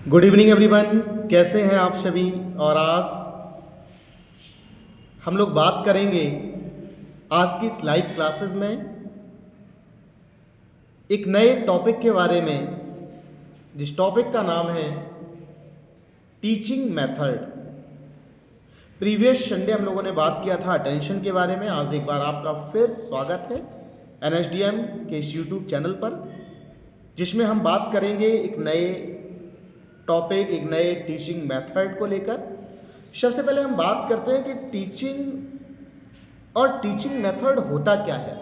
Good evening everyone, कैसे हैं आप सभी। और आज हम लोग बात करेंगे आज की इस लाइव क्लासेस में एक नए टॉपिक के बारे में, जिस टॉपिक का नाम है टीचिंग मेथड। प्रीवियस संडे हम लोगों ने बात किया था अटेंशन के बारे में। आज एक बार आपका फिर स्वागत है NSDM के इस यूट्यूब चैनल पर, जिसमें हम बात करेंगे एक नए टॉपिक, एक नए टीचिंग मेथड को लेकर। सबसे पहले हम बात करते हैं कि टीचिंग और टीचिंग मेथड होता क्या है।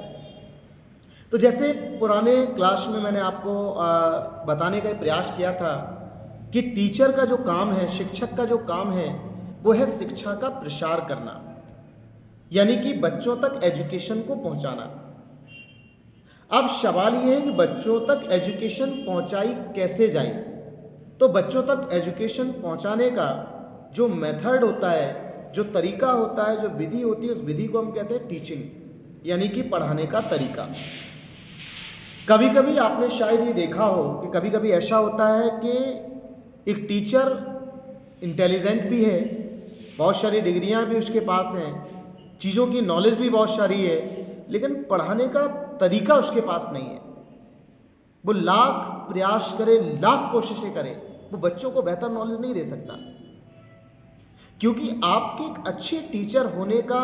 तो जैसे पुराने क्लास में मैंने आपको बताने का प्रयास किया था कि टीचर का जो काम है, शिक्षक का जो काम है, वो है शिक्षा का प्रसार करना, यानी कि बच्चों तक एजुकेशन को पहुंचाना। अब सवाल ये है कि बच्चों तक एजुकेशन पहुंचाई कैसे जाए। तो बच्चों तक एजुकेशन पहुंचाने का जो मेथड होता है, जो तरीका होता है, जो विधि होती है, उस विधि को हम कहते हैं टीचिंग, यानी कि पढ़ाने का तरीका। कभी कभी आपने शायद ये देखा हो कि कभी कभी ऐसा होता है कि एक टीचर इंटेलिजेंट भी है, बहुत सारी डिग्रियां भी उसके पास हैं, चीज़ों की नॉलेज भी बहुत सारी है, लेकिन पढ़ाने का तरीका उसके पास नहीं है। वो लाख प्रयास करे, लाख कोशिशें करे, वो बच्चों को बेहतर नॉलेज नहीं दे सकता। क्योंकि आपके एक अच्छे टीचर होने का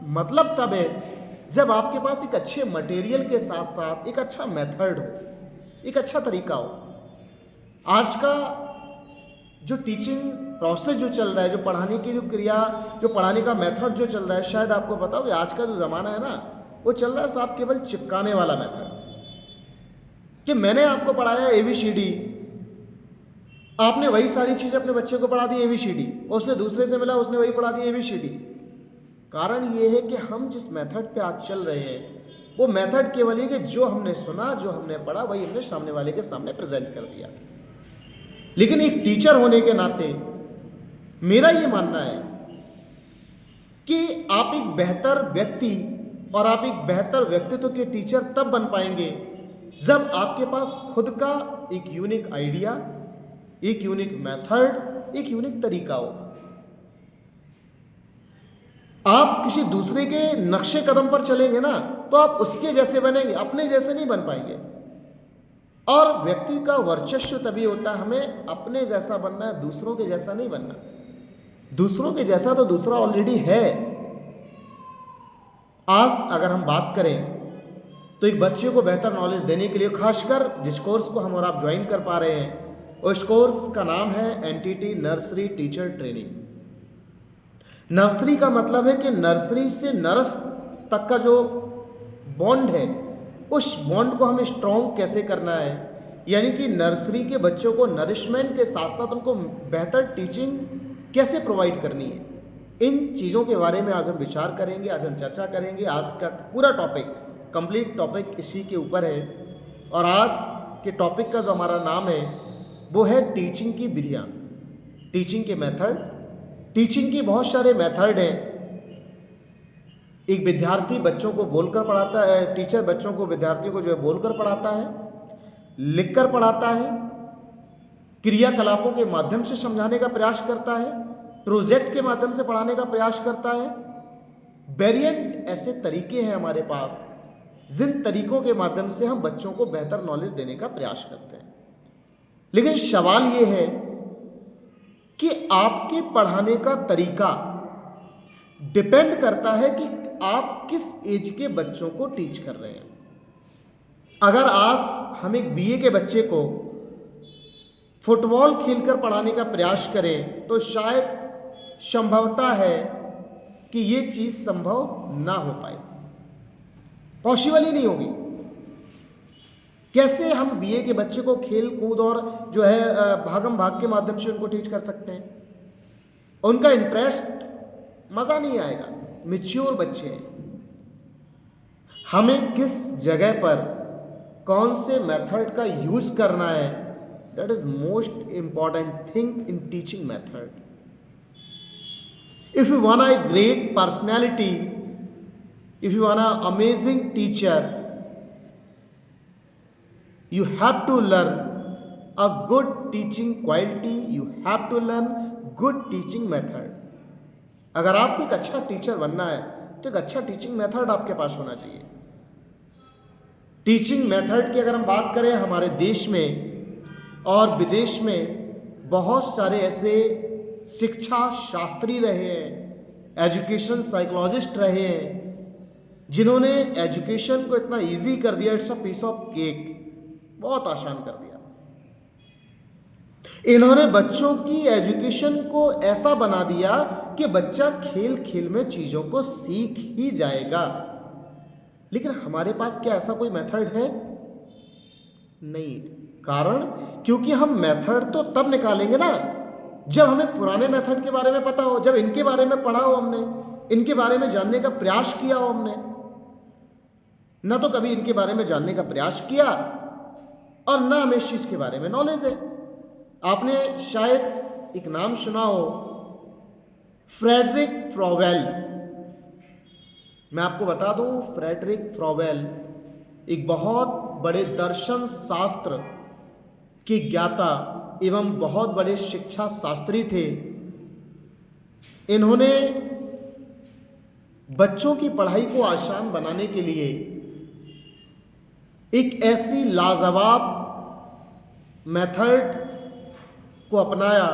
मतलब तब है जब आपके पास एक अच्छे मटेरियल के साथ साथ एक अच्छा मेथड हो, एक अच्छा तरीका हो। आज का जो टीचिंग प्रोसेस जो चल रहा है, जो पढ़ाने की जो क्रिया, जो पढ़ाने का मेथड जो चल रहा है, शायद आपको पता हो कि आज का जो ज़माना है ना, वो चल रहा है साहब केवल चिपकाने वाला मेथड। कि मैंने आपको पढ़ाया ABCD, आपने वही सारी चीज़ अपने बच्चे को पढ़ा दी ABCD, उसने दूसरे से मिला, उसने वही पढ़ा दी ABCD। कारण ये है कि हम जिस मेथड पे आज चल रहे हैं, वो मेथड केवल ये कि जो हमने सुना, जो हमने पढ़ा, वही हमने सामने वाले के सामने प्रेजेंट कर दिया। लेकिन एक टीचर होने के नाते मेरा ये मानना है कि आप एक बेहतर व्यक्ति और आप एक बेहतर व्यक्तित्व के टीचर तब बन पाएंगे जब आपके पास खुद का एक यूनिक आइडिया, एक यूनिक मेथड, एक यूनिक तरीका हो। आप किसी दूसरे के नक्शे कदम पर चलेंगे ना, तो आप उसके जैसे बनेंगे, अपने जैसे नहीं बन पाएंगे। और व्यक्ति का वर्चस्व तभी होता है, हमें अपने जैसा बनना है, दूसरों के जैसा नहीं बनना। दूसरों के जैसा तो दूसरा ऑलरेडी है। आज अगर हम बात करें तो एक बच्चे को बेहतर नॉलेज देने के लिए, खासकर जिस कोर्स को हम और आप ज्वाइन कर पा रहे हैं, उस कोर्स का नाम है NTT nursery teacher training. Nursery का मतलब है कि नर्सरी से नर्स तक का जो बॉन्ड है, उस बॉन्ड को हमें स्ट्रॉन्ग कैसे करना है, यानी कि नर्सरी के बच्चों को नरिशमेंट के साथ साथ उनको बेहतर टीचिंग कैसे प्रोवाइड करनी है। इन चीज़ों के बारे में आज हम विचार करेंगे, आज हम चर्चा करेंगे। आज का पूरा टॉपिक, कंप्लीट टॉपिक इसी के ऊपर है। और आज के टॉपिक का जो हमारा नाम है वो है टीचिंग की विधियाँ, टीचिंग के मेथड। टीचिंग की बहुत सारे मेथड हैं। एक विद्यार्थी बच्चों को बोलकर पढ़ाता है, टीचर बच्चों को, विद्यार्थियों को जो है बोलकर पढ़ाता है, लिखकर पढ़ाता है, क्रियाकलापों के माध्यम से समझाने का प्रयास करता है, प्रोजेक्ट के माध्यम से पढ़ाने का प्रयास करता है। वेरिएंट ऐसे तरीके हैं हमारे पास जिन तरीकों के माध्यम से हम बच्चों को बेहतर नॉलेज देने का प्रयास करते हैं। लेकिन सवाल ये है कि आपके पढ़ाने का तरीका डिपेंड करता है कि आप किस एज के बच्चों को टीच कर रहे हैं। अगर आज हम एक BA के बच्चे को फुटबॉल खेलकर पढ़ाने का प्रयास करें तो शायद संभवता है कि ये चीज़ संभव ना हो पाए, पॉसिबल ही नहीं होगी। कैसे हम BA के बच्चे को खेल कूद और जो है भागम भाग के माध्यम से उनको टीच कर सकते हैं? उनका इंटरेस्ट, मज़ा नहीं आएगा। मैच्योर बच्चे हैं, हमें किस जगह पर कौन से मेथड का यूज़ करना है, that is most important thing in teaching method. If you want a great personality, if you want an amazing teacher, you have to learn a good teaching quality, you have to learn good teaching method. अगर आपको एक अच्छा teacher बनना है तो एक अच्छा teaching method आपके पास होना चाहिए। टीचिंग मेथड की अगर हम बात करें, हमारे देश में और विदेश में बहुत सारे ऐसे शिक्षा शास्त्री रहे हैं, एजुकेशन साइकोलॉजिस्ट रहे हैं, जिन्होंने एजुकेशन को इतना इजी कर दिया, it's a piece of cake, बहुत आसान कर दिया। इन्होंने बच्चों की एजुकेशन को ऐसा बना दिया कि बच्चा खेल खेल में चीजों को सीख ही जाएगा। लेकिन हमारे पास क्या ऐसा कोई मेथड है? नहीं। कारण, क्योंकि हम मेथड तो तब निकालेंगे ना जब हमें पुराने मेथड के बारे में पता हो, जब इनके बारे में पढ़ा हो हमने, इनके बारे में जानने का प्रयास किया हो हमने। ना तो कभी इनके बारे में जानने का प्रयास किया और ना हमें इस चीज के बारे में नॉलेज है। आपने शायद एक नाम सुना हो, फ्रेडरिक फ्रॉवेल। मैं आपको बता दूं, फ्रेडरिक फ्रॉवेल एक बहुत बड़े दर्शन शास्त्र के ज्ञाता एवं बहुत बड़े शिक्षा शास्त्री थे। इन्होंने बच्चों की पढ़ाई को आसान बनाने के लिए एक ऐसी लाजवाब मेथड को अपनाया,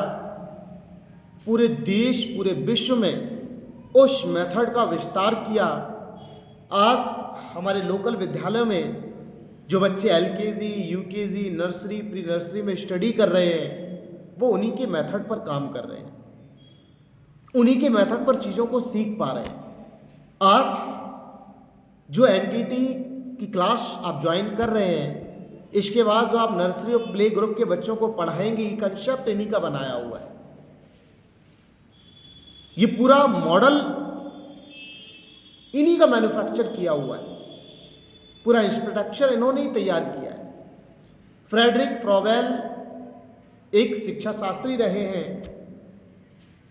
पूरे देश पूरे विश्व में उस मेथड का विस्तार किया। आज हमारे लोकल विद्यालयों में जो बच्चे LKG, UKG, nursery, pre nursery में स्टडी कर रहे हैं, वो उन्हीं के मेथड पर काम कर रहे हैं, उन्हीं के मेथड पर चीज़ों को सीख पा रहे हैं। आज जो एनटीटी की क्लास आप ज्वाइन कर रहे हैं, इसके बाद जो आप नर्सरी और प्ले ग्रुप के बच्चों को पढ़ाएंगे, कंसेप्ट इन्हीं का बनाया हुआ है। ये पूरा मॉडल इन्हीं का मैन्युफैक्चर किया हुआ है, पूरा इंफ्रास्ट्रक्चर इन्होंने ही तैयार किया है। फ्रेडरिक फ्रॉवेल एक शिक्षा शास्त्री रहे हैं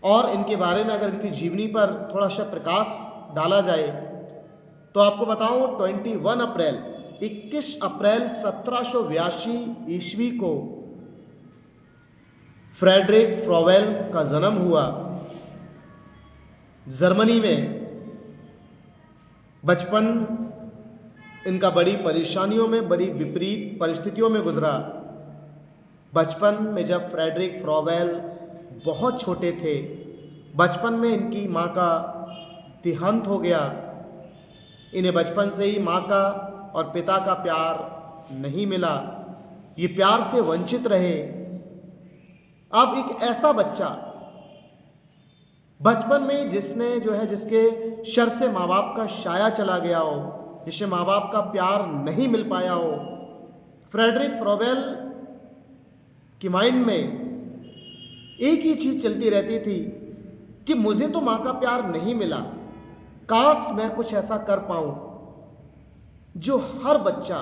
और इनके बारे में अगर इनकी जीवनी पर थोड़ा सा प्रकाश डाला जाए तो आपको बताऊं, 21 अप्रैल 1782 ईस्वी को फ्रेडरिक फ्रॉवेल का जन्म हुआ जर्मनी में। बचपन इनका बड़ी परेशानियों में, बड़ी विपरीत परिस्थितियों में गुजरा। बचपन में जब फ्रेडरिक फ्रॉवेल बहुत छोटे थे, बचपन में इनकी माँ का देहांत हो गया। इन्हें बचपन से ही माँ का और पिता का प्यार नहीं मिला, ये प्यार से वंचित रहे। अब एक ऐसा बच्चा बचपन में जिसने जो है, जिसके सर से माँ बाप का साया चला गया हो, जिसे माँ बाप का प्यार नहीं मिल पाया हो, फ्रेडरिक फ्रॉवेल की माइंड में एक ही चीज चलती रहती थी कि मुझे तो माँ का प्यार नहीं मिला, काश मैं कुछ ऐसा कर पाऊं जो हर बच्चा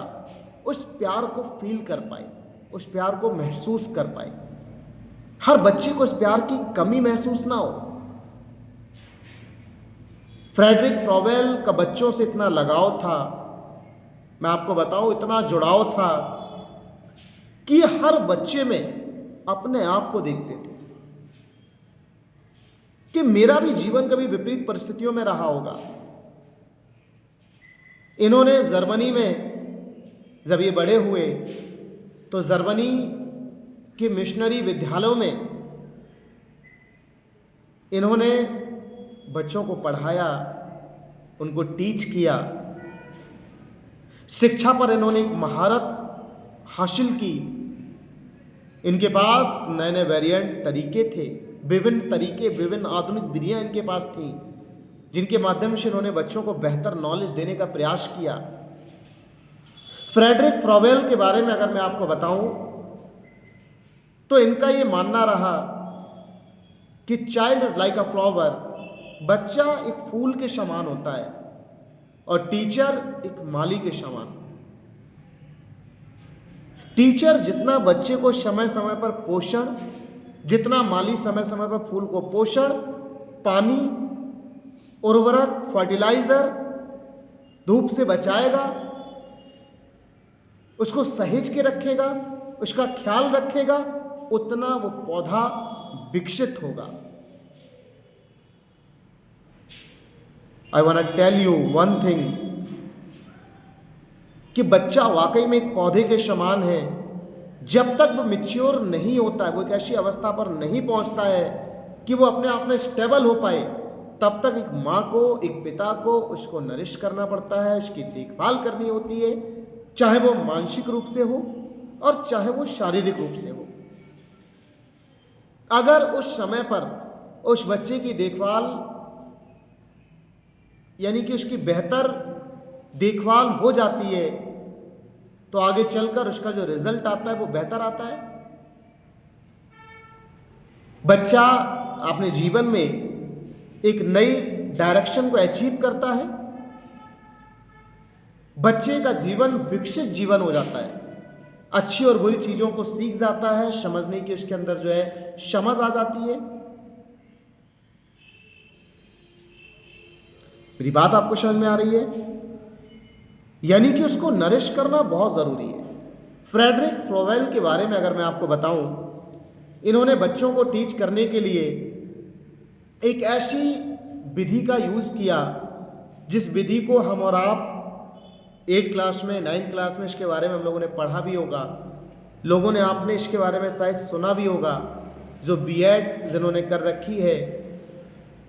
उस प्यार को फील कर पाए, उस प्यार को महसूस कर पाए, हर बच्चे को उस प्यार की कमी महसूस ना हो। फ्रेडरिक फ्रॉवेल का बच्चों से इतना लगाव था, मैं आपको बताऊं, इतना जुड़ाव था कि हर बच्चे में अपने आप को देखते थे कि मेरा भी जीवन कभी विपरीत परिस्थितियों में रहा होगा। इन्होंने जर्मनी में जब ये बड़े हुए तो जर्मनी के मिशनरी विद्यालयों में इन्होंने बच्चों को पढ़ाया, उनको टीच किया। शिक्षा पर इन्होंने एक महारत हासिल की। इनके पास नए नए वेरिएंट तरीके थे, विभिन्न तरीके, विभिन्न आधुनिक विधियां इनके पास थी, जिनके माध्यम से इन्होंने बच्चों को बेहतर नॉलेज देने का प्रयास किया। फ्रेडरिक फ्रॉवेल के बारे में अगर मैं आपको बताऊं तो इनका ये मानना रहा कि child is like a flower, बच्चा एक फूल के समान होता है और टीचर एक माली के समान। टीचर जितना बच्चे को समय समय पर पोषण, जितना माली समय समय पर फूल को पोषण, पानी, उर्वरक, फर्टिलाइजर, धूप से बचाएगा, उसको सहेज के रखेगा, उसका ख्याल रखेगा, उतना वो पौधा विकसित होगा। I want to tell you one thing कि बच्चा वाकई में एक पौधे के समान है। जब तक वो मैच्योर नहीं होता है, वो एक ऐसी अवस्था पर नहीं पहुंचता है कि वो अपने आप में स्टेबल हो पाए, तब तक एक माँ को, एक पिता को उसको नरिश करना पड़ता है, उसकी देखभाल करनी होती है, चाहे वो मानसिक रूप से हो और चाहे वो शारीरिक रूप से हो। अगर उस समय पर उस बच्चे की देखभाल यानी कि उसकी बेहतर देखभाल हो जाती है, तो आगे चलकर उसका जो रिजल्ट आता है वो बेहतर आता है। बच्चा अपने जीवन में एक नई डायरेक्शन को अचीव करता है, बच्चे का जीवन विकसित जीवन हो जाता है, अच्छी और बुरी चीजों को सीख जाता है, समझने की उसके अंदर जो है समझ आ जाती है। मेरी बात आपको समझ में आ रही है? यानी कि उसको नरिश करना बहुत जरूरी है। फ्रेडरिक फ्रोवेल के बारे में अगर मैं आपको बताऊं, इन्होंने बच्चों को टीच करने के लिए एक ऐसी विधि का यूज किया जिस विधि को हम और आप 8 क्लास में, 9 क्लास में इसके बारे में हम लोगों ने पढ़ा भी होगा, लोगों ने आपने इसके बारे में शायद सुना भी होगा। जो बीएड जिन्होंने कर रखी है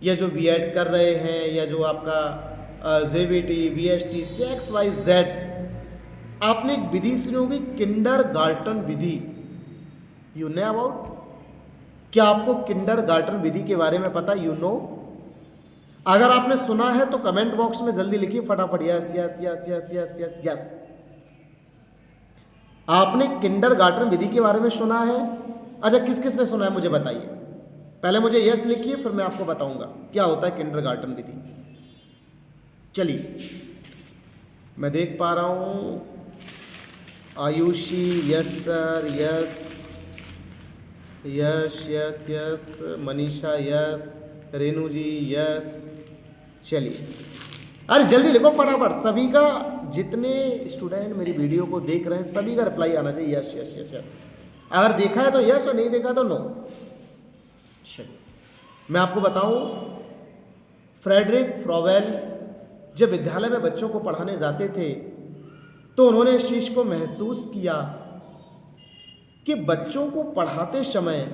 या जो बीएड कर रहे हैं या जो आपका जेबीटी, वीएसटी, CXYZ, आपने एक विधि सुनी होगी, kindergarten Vidhi. You know about? क्या आपको किंडरगार्टन विधि के बारे में पता? You know? अगर आपने सुना है तो कमेंट बॉक्स में जल्दी लिखिए फटाफट, yes yes yes yes yes yes yes. आपने किंडरगार्टन विधि के बारे में सुना है? अच्छा, किस किस ने सुना है मुझे बताइए। पहले मुझे यस लिखिए, फिर मैं आपको बताऊंगा क्या होता है किंडरगार्टन विधि। चलिए, मैं देख पा रहा हूं Ayushi, yes sir, yes yes yes yes, Manisha yes, Renu ji yes. चलिए, अरे जल्दी लिखो फटाफट। सभी का, जितने स्टूडेंट मेरी वीडियो को देख रहे हैं, सभी का रिप्लाई आना चाहिए यस यस यस यस। अगर देखा है तो यस और नहीं देखा तो नो। चलिए, मैं आपको बताऊं, फ्रेडरिक फ्रोवेल जब विद्यालय में बच्चों को पढ़ाने जाते थे तो उन्होंने इस चीज को महसूस किया कि बच्चों को पढ़ाते समय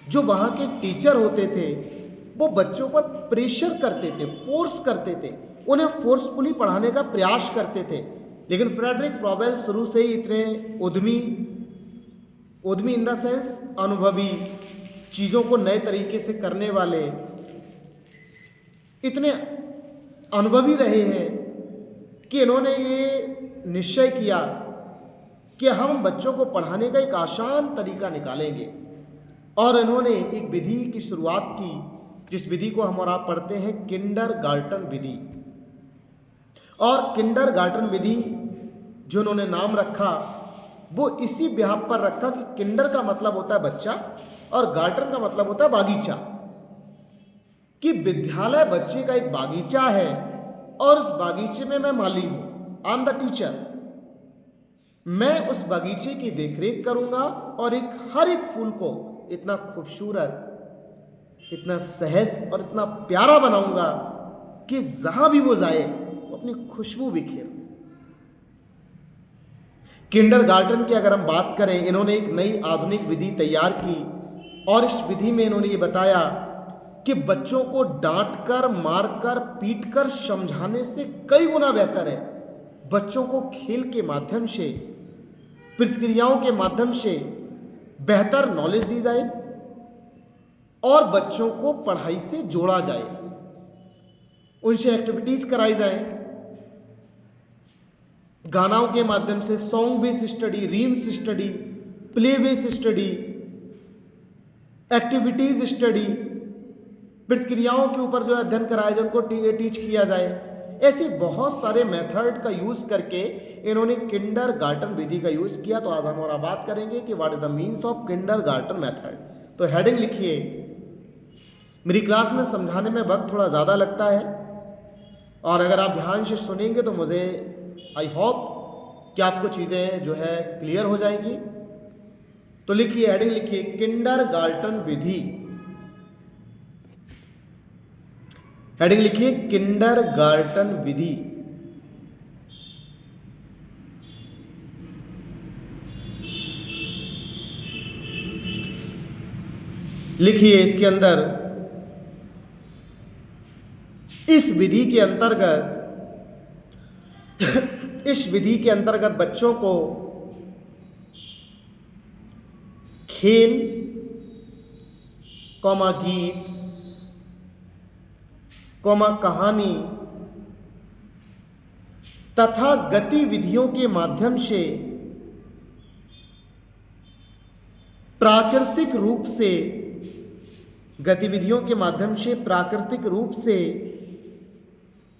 जो वहाँ के टीचर होते थे वो बच्चों पर प्रेशर करते थे, फोर्स करते थे, उन्हें फोर्सफुली पढ़ाने का प्रयास करते थे। लेकिन फ्रेडरिक फ्रोवेल शुरू से ही इतने उद्यमी इन द सेंस अनुभवी, चीज़ों को नए तरीके से करने वाले, इतने अनुभवी रहे हैं कि इन्होंने ये निश्चय किया कि हम बच्चों को पढ़ाने का एक आसान तरीका निकालेंगे। और इन्होंने एक विधि की शुरुआत की, जिस विधि को हम और आप पढ़ते हैं किंडरगार्टन विधि। और किंडरगार्टन विधि जो उन्होंने नाम रखा वो इसी बिहाफ पर रखा कि किंडर का मतलब होता है बच्चा और गार्टन का मतलब होता है बागीचा, कि विद्यालय बच्चे का एक बागीचा है और उस बागीचे में मैं माली हूं, आई एम द टीचर। मैं उस बागीचे की देखरेख करूंगा और हर एक फूल को इतना खूबसूरत, इतना सहज और इतना प्यारा बनाऊंगा कि जहां भी वो जाए वो अपनी खुशबू बिखेर दे। किंडरगार्टन की अगर हम बात करें, इन्होंने एक नई आधुनिक विधि तैयार की और इस विधि में इन्होंने ये बताया कि बच्चों को डांटकर, मारकर, पीटकर समझाने से कई गुना बेहतर है बच्चों को खेल के माध्यम से, प्रतिक्रियाओं के माध्यम से बेहतर नॉलेज दी जाए और बच्चों को पढ़ाई से जोड़ा जाए, उनसे एक्टिविटीज कराई जाए, गानाओं के माध्यम से, song based study, reams study, play based study, activities study, प्रतिक्रियाओं के ऊपर जो अध्ययन कराया जाए, उनको टीच किया जाए। ऐसे बहुत सारे मेथड का यूज करके इन्होंने किंडरगार्टन विधि का यूज किया। तो आज हम और बात करेंगे कि what is the means of kindergarten method. तो हेडिंग लिखिए। मेरी क्लास में समझाने में वक्त थोड़ा ज़्यादा लगता है और अगर आप ध्यान से सुनेंगे तो मुझे आई होप कि आपको चीज़ें जो है क्लियर हो जाएंगी। तो लिखिए, हेडिंग लिखिए, किंडरगार्टन विधि। हेडिंग लिखिए, किंडरगार्टन विधि। लिखिए इसके अंदर, इस विधि के अंतर्गत इस विधि के अंतर्गत बच्चों को खेल, गीत, कहानी तथा गतिविधियों के माध्यम से प्राकृतिक रूप से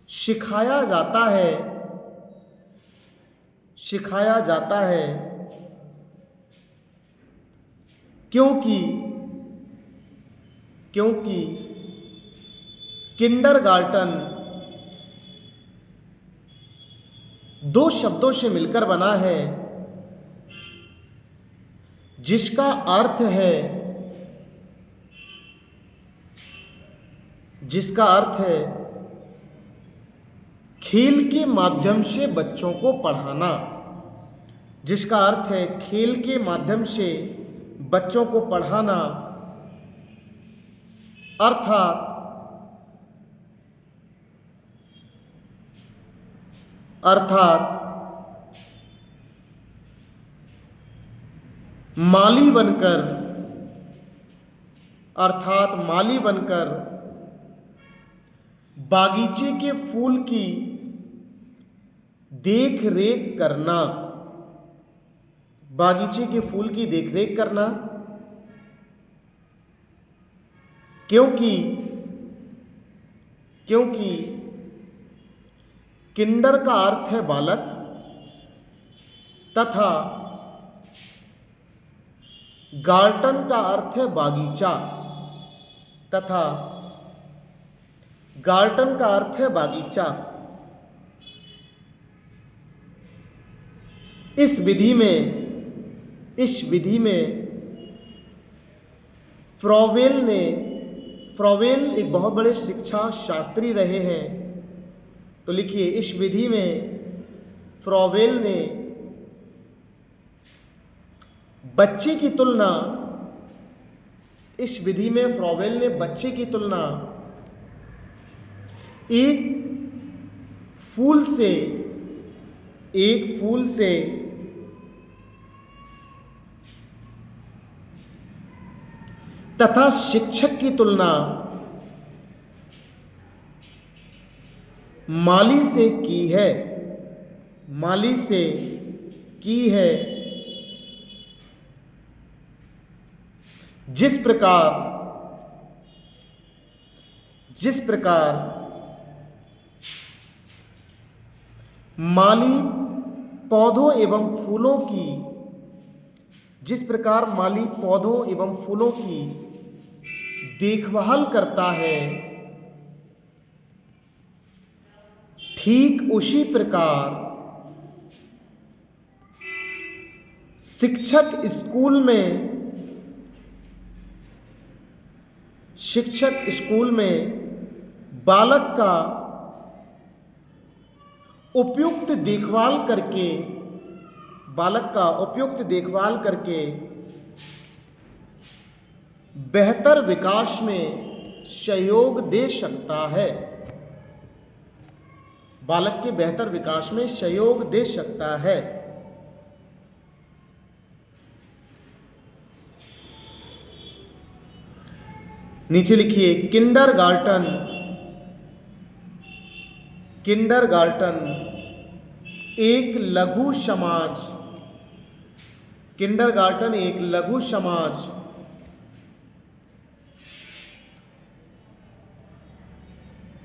सिखाया जाता है, क्योंकि किंडरगार्टन दो शब्दों से मिलकर बना है, जिसका अर्थ है खेल के माध्यम से बच्चों को पढ़ाना। जिसका अर्थ है खेल के माध्यम से बच्चों को पढ़ाना, अर्थात माली बनकर बागीचे के फूल की देख रेख करना, क्योंकि किंडर का अर्थ है बालक तथा गार्टन का अर्थ है बागीचा इस विधि में फ्रॉवेल एक बहुत बड़े शिक्षा शास्त्री रहे हैं। तो लिखिए, इस विधि में फ्रॉवेल ने बच्चे की तुलना एक फूल से तथा शिक्षक की तुलना माली से की है। जिस प्रकार माली पौधों एवं फूलों की देखभाल करता है, ठीक उसी प्रकार शिक्षक स्कूल में बालक का उपयुक्त देखभाल करके बेहतर विकास में सहयोग दे सकता है। बालक के बेहतर विकास में सहयोग दे सकता है। नीचे लिखिए, किंडरगार्टन एक लघु समाज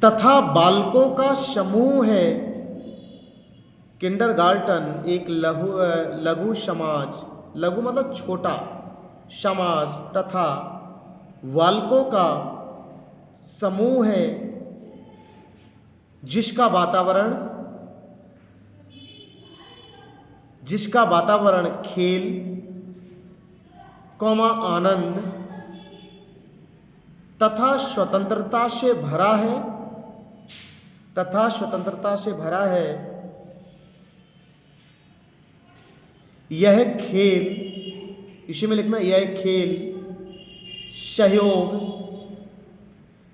तथा बालकों का समूह है। किंडरगार्टन एक लघु समाज, लघु मतलब छोटा, समाज तथा बालकों का समूह है, जिसका वातावरण खेल, कौमा आनंद तथा स्वतंत्रता से भरा है, तथा स्वतंत्रता से भरा है। यह खेल, इसी में लिखना, यह खेल सहयोग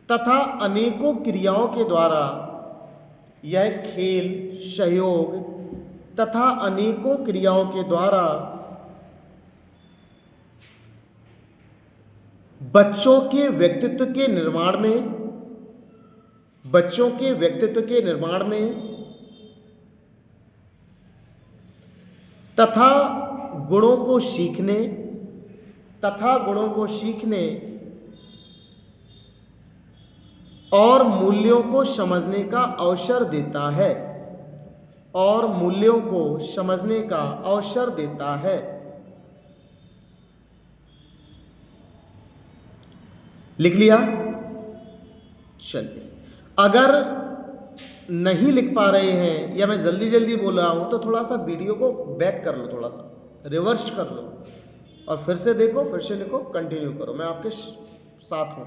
तथा अनेकों क्रियाओं के द्वारा, यह खेल सहयोग तथा अनेकों क्रियाओं के द्वारा बच्चों के व्यक्तित्व के निर्माण में, बच्चों के व्यक्तित्व के निर्माण में तथा गुणों को सीखने, तथा गुणों को सीखने और मूल्यों को समझने का अवसर देता है, और मूल्यों को समझने का अवसर देता है। लिख लिया? चलिए, अगर नहीं लिख पा रहे हैं या मैं जल्दी जल्दी बोल रहा हूं तो थोड़ा सा वीडियो को बैक कर लो, थोड़ा सा रिवर्स कर लो और फिर से देखो, फिर से लिखो, कंटिन्यू करो, मैं आपके साथ हूं।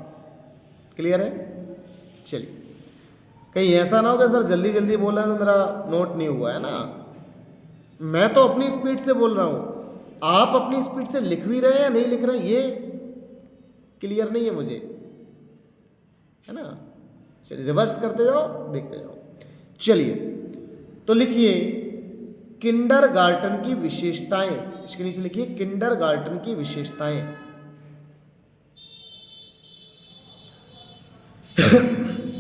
क्लियर है? चलिए, कहीं ऐसा ना हो कि सर जल्दी जल्दी बोल रहा है तो मेरा नोट नहीं हुआ है ना। मैं तो अपनी स्पीड से बोल रहा हूं, आप अपनी स्पीड से लिख भी रहे हैं या नहीं लिख रहे हैं ये क्लियर नहीं है मुझे, है ना। चलिए, रिवर्स करते जाओ, देखते जाओ। चलिए, तो लिखिए किंडरगार्टन की विशेषताएं, इसके नीचे लिखिए किंडरगार्टन की विशेषताएं।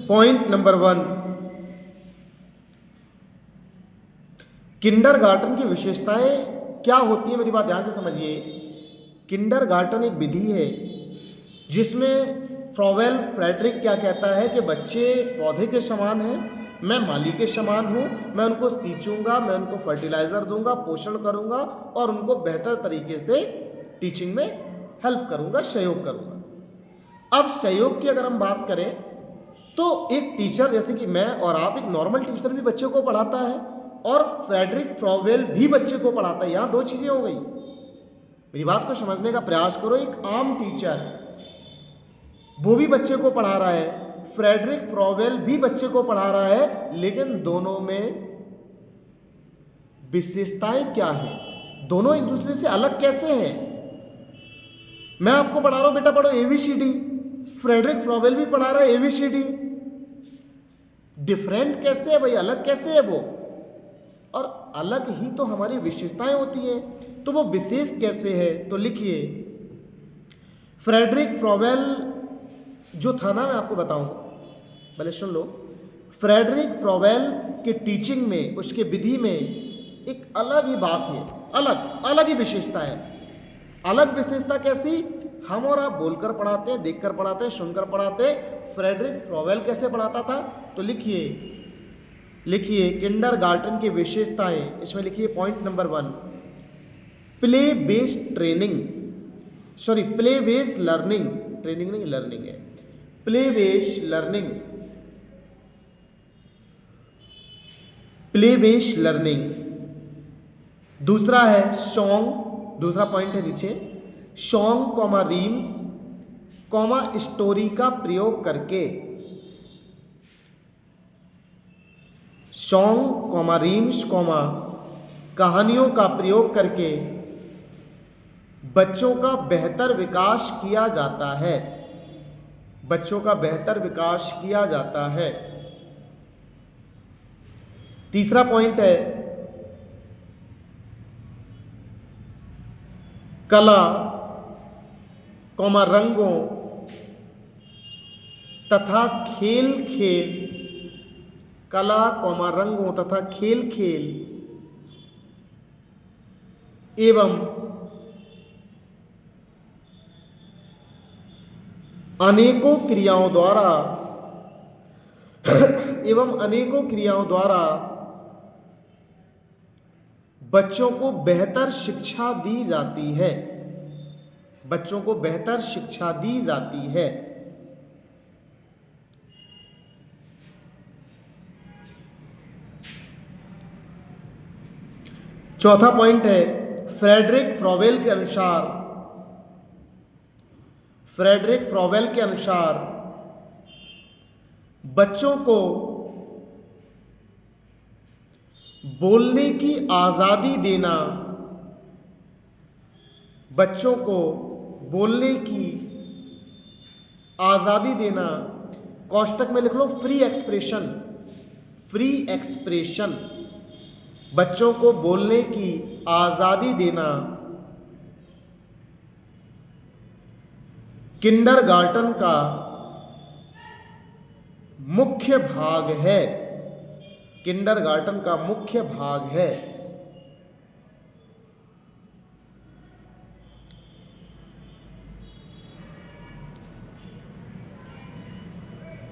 पॉइंट नंबर 1, किंडरगार्टन की विशेषताएं क्या होती है, मेरी बात ध्यान से समझिए। किंडरगार्टन एक विधि है जिसमें फ्रॉवेल फ्रेडरिक क्या कहता है कि बच्चे पौधे के समान हैं, मैं माली के समान हूँ, मैं उनको सींचूंगा, मैं उनको फर्टिलाइज़र दूंगा, पोषण करूंगा और उनको बेहतर तरीके से टीचिंग में हेल्प करूंगा, सहयोग करूंगा। अब सहयोग की अगर हम बात करें तो एक टीचर जैसे कि मैं और आप, एक नॉर्मल टीचर भी बच्चे को पढ़ाता है और फ्रेडरिक फ्रॉवेल भी बच्चे को पढ़ाता है। यहाँ दो चीज़ें हो गई, मेरी बात को समझने का प्रयास करो। एक आम टीचर वो भी बच्चे को पढ़ा रहा है, फ्रेडरिक फ्रॉवेल भी बच्चे को पढ़ा रहा है, लेकिन दोनों में विशेषताएं क्या हैं, दोनों एक दूसरे से अलग कैसे हैं। मैं आपको पढ़ा रहा हूं बेटा पढ़ो ABCD, फ्रेडरिक फ्रॉवेल भी पढ़ा रहा है ABCD, डिफरेंट कैसे है भाई, अलग कैसे है वो, और अलग ही तो हमारी विशेषताएं होती हैं, तो वो विशेष कैसे है। तो लिखिए फ्रेडरिक फ्रॉवेल जो था ना, मैं आपको बताऊं, पहले सुन लो। फ्रेडरिक फ्रॉवेल के टीचिंग में, उसके विधि में एक अलग ही बात है, अलग अलग ही विशेषता है। अलग विशेषता कैसी, हम और आप बोलकर पढ़ाते हैं, देखकर पढ़ाते हैं, सुनकर पढ़ाते हैं। फ्रेडरिक फ्रॉवेल कैसे पढ़ाता था, तो लिखिए लिखिए किंडरगार्टन की विशेषताएं, इसमें लिखिए point number 1, play based training, sorry play based learning, training नहीं लर्निंग है, play based learning, play based learning. दूसरा है सॉन्ग, दूसरा पॉइंट है नीचे, song comma reams comma story का प्रयोग करके, सॉन्ग कॉमा रीम्स कॉमा कहानियों का प्रयोग करके बच्चों का बेहतर विकास किया जाता है, बच्चों का बेहतर विकास किया जाता है। तीसरा पॉइंट है कला कौमा रंगों तथा खेल खेल, कला कौमा रंगों तथा खेल खेल एवं अनेकों क्रियाओं द्वारा एवं अनेकों क्रियाओं द्वारा बच्चों को बेहतर शिक्षा दी जाती है, बच्चों को बेहतर शिक्षा दी जाती है। चौथा पॉइंट है फ्रेडरिक फ्रॉवेल के अनुसार फ्रेडरिक फ्रॉवेल के अनुसार बच्चों को बोलने की आजादी देना, बच्चों को बोलने की आजादी देना, कोष्टक में लिख लो फ्री एक्सप्रेशन, फ्री एक्सप्रेशन, बच्चों को बोलने की आजादी देना किंडरगार्टन का मुख्य भाग है, किंडरगार्टन का मुख्य भाग है।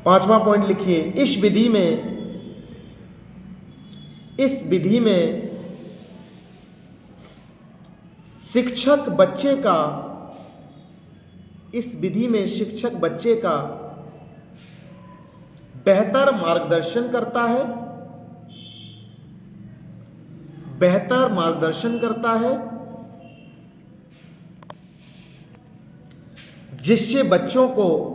पांचवा पॉइंट लिखिए, इस विधि में शिक्षक बच्चे का, इस विधि में शिक्षक बच्चे का बेहतर मार्गदर्शन करता है, बेहतर मार्गदर्शन करता है, जिससे बच्चों को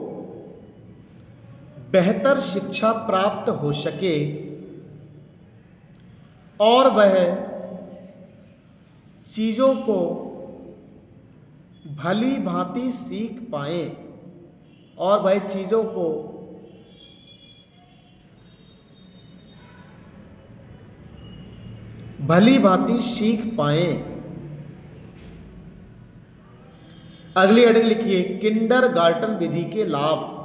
बेहतर शिक्षा प्राप्त हो सके और वह चीज़ों को भली भांति सीख पाए, और वह चीज़ों को भली भांति सीख पाए। अगली हेडिंग लिखिए, किंडरगार्टन विधि के लाभ।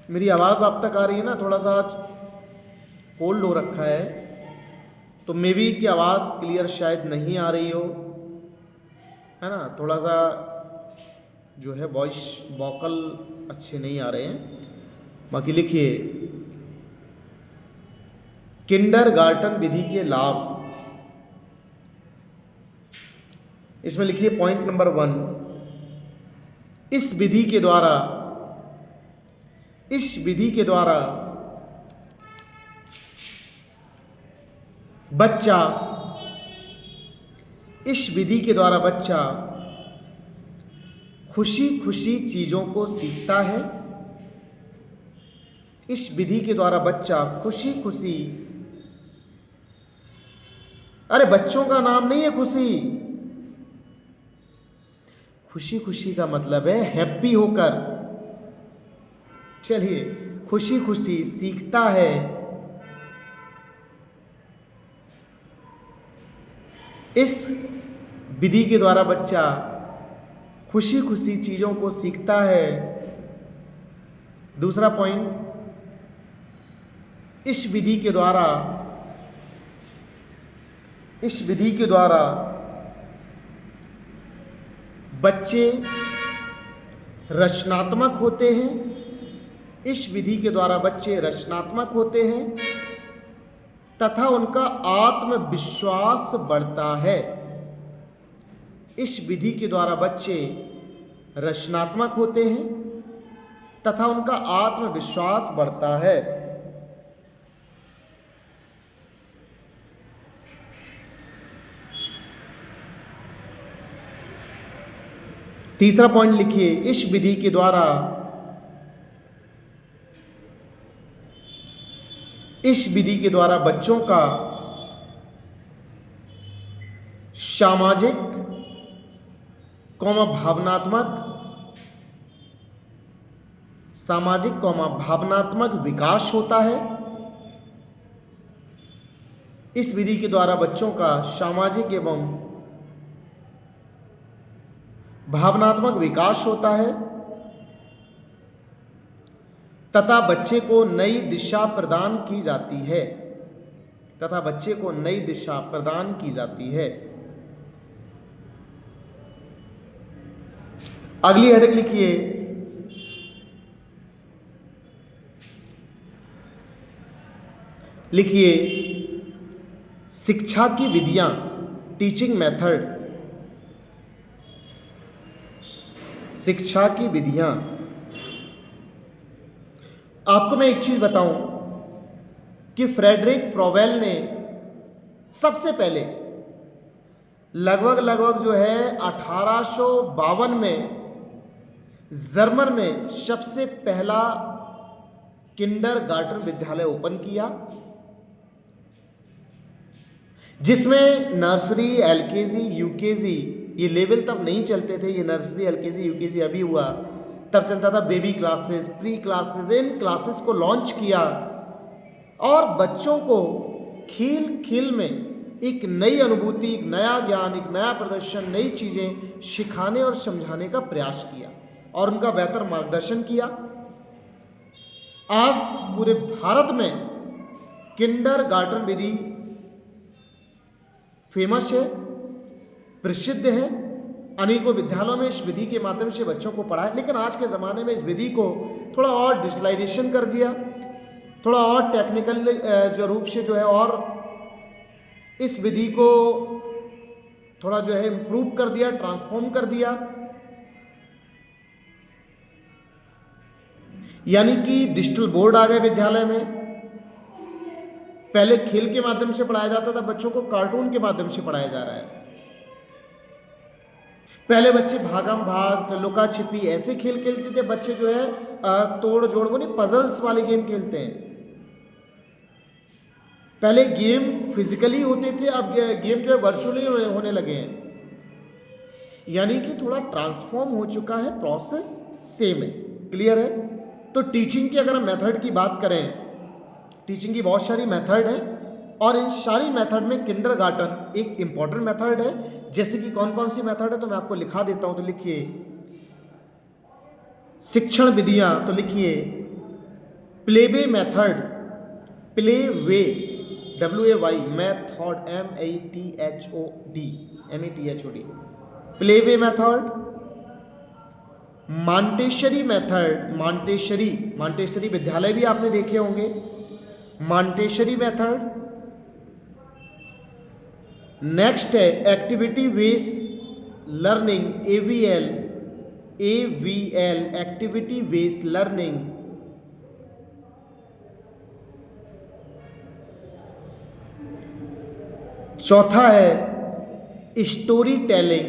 मेरी आवाज आप तक आ रही है ना? थोड़ा सा कोल्ड हो रखा है, तो मे बी की आवाज क्लियर शायद नहीं आ रही हो, है ना? थोड़ा सा जो है वॉइस वोकल अच्छे नहीं आ रहे हैं। बाकी लिखिए, किंडरगार्टन विधि के लाभ। इसमें लिखिए पॉइंट नंबर 1, इस विधि के द्वारा बच्चा, इस विधि के द्वारा बच्चा खुशी खुशी चीजों को सीखता है। इस विधि के द्वारा बच्चा खुशी खुशी, अरे बच्चों का नाम नहीं है खुशी, खुशी खुशी का मतलब है हैप्पी होकर। चलिए, खुशी खुशी सीखता है, इस विधि के द्वारा बच्चा खुशी खुशी चीजों को सीखता है। दूसरा पॉइंट, इस विधि के द्वारा बच्चे रचनात्मक होते हैं। इस विधि के द्वारा बच्चे रचनात्मक होते हैं तथा उनका आत्मविश्वास बढ़ता है। इस विधि के द्वारा बच्चे रचनात्मक होते हैं तथा उनका आत्मविश्वास बढ़ता है। तीसरा पॉइंट लिखिए, इस विधि के द्वारा बच्चों का सामाजिक भावनात्मक विकास होता है। इस विधि के द्वारा बच्चों का सामाजिक एवं भावनात्मक विकास होता है तथा बच्चे को नई दिशा प्रदान की जाती है। अगली हेडिंग लिखिए शिक्षा की विधियां, टीचिंग मेथड। शिक्षा की विधियां। आपको मैं एक चीज बताऊं कि फ्रेडरिक फ्रॉवेल ने सबसे पहले लगभग लगभग जो है 1852 में जर्मन में सबसे पहला किंडरगार्टन विद्यालय ओपन किया, जिसमें नर्सरी, एलकेजी, यूकेजी ये लेवल तब नहीं चलते थे। ये नर्सरी, एलकेजी, यूकेजी अभी हुआ, तब चलता था बेबी क्लासेस, प्री क्लासेस। इन क्लासेस को लॉन्च किया और बच्चों को खेल खेल में एक नई अनुभूति, एक नया ज्ञान, एक नया प्रदर्शन, नई चीज़ें सिखाने और समझाने का प्रयास किया और उनका बेहतर मार्गदर्शन किया। आज पूरे भारत में किंडरगार्टन विधि फेमस है, प्रसिद्ध है। अनेकों विद्यालयों में इस विधि के माध्यम से बच्चों को पढ़ाया, लेकिन आज के ज़माने में इस विधि को थोड़ा और डिजिटलाइजेशन कर दिया, थोड़ा और टेक्निकल जो रूप से जो है, और इस विधि को थोड़ा जो है इम्प्रूव कर दिया, ट्रांसफॉर्म कर दिया। यानी कि डिजिटल बोर्ड आ गए विद्यालय में। पहले खेल के माध्यम से पढ़ाया जाता था, बच्चों को कार्टून के माध्यम से पढ़ाया जा रहा है। पहले बच्चे भागम भाग, लुका छिपी ऐसे खेल खेलते थे, बच्चे जो है तोड़ जोड़, वो नहीं, पजल्स वाले गेम खेलते हैं। पहले गेम फिजिकली होते थे, अब गेम जो है वर्चुअली होने लगे हैं। यानी कि थोड़ा ट्रांसफॉर्म हो चुका है, प्रोसेस सेम है। क्लियर है? तो टीचिंग की अगर हम मेथड की बात करें, टीचिंग की बहुत सारी मेथड है और इन सारी मेथड में किंडरगार्टन एक इंपॉर्टेंट मेथड है। जैसे कि कौन कौन सी मेथड है तो मैं आपको लिखा देता हूं, तो लिखिए शिक्षण विधियां, तो लिखिए play way method, play way WAY, method METHOD, play way method, Montessori method, Montessori विद्यालय भी आपने देखे होंगे, मांटेशरी मेथड। नेक्स्ट है activity based learning, AVL, activity based learning. चौथा है स्टोरी टेलिंग।